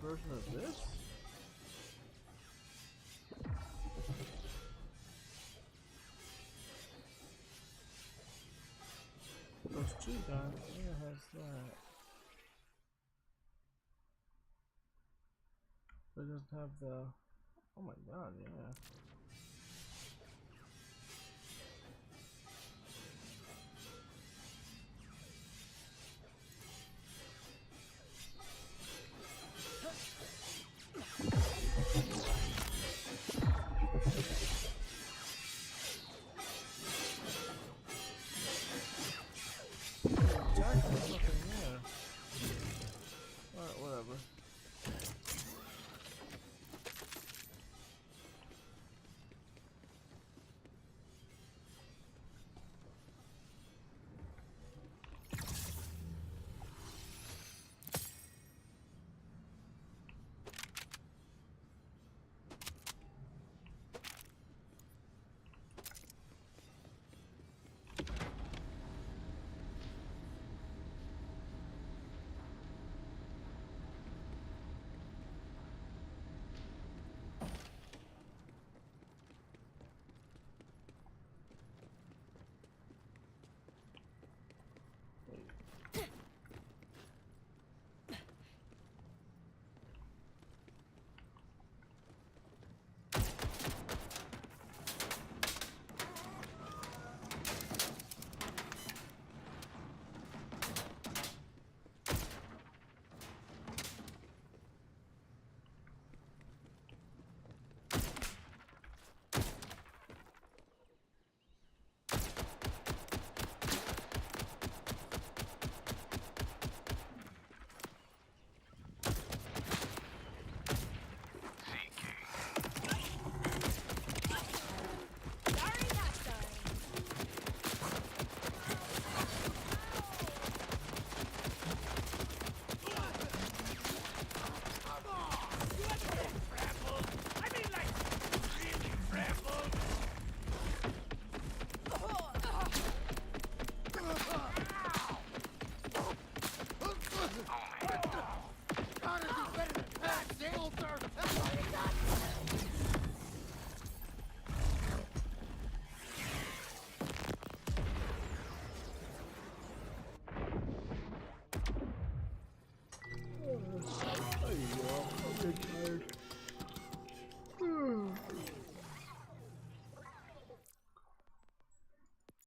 version of this? Those two guns, where has that? But it doesn't have the... Oh my god, yeah.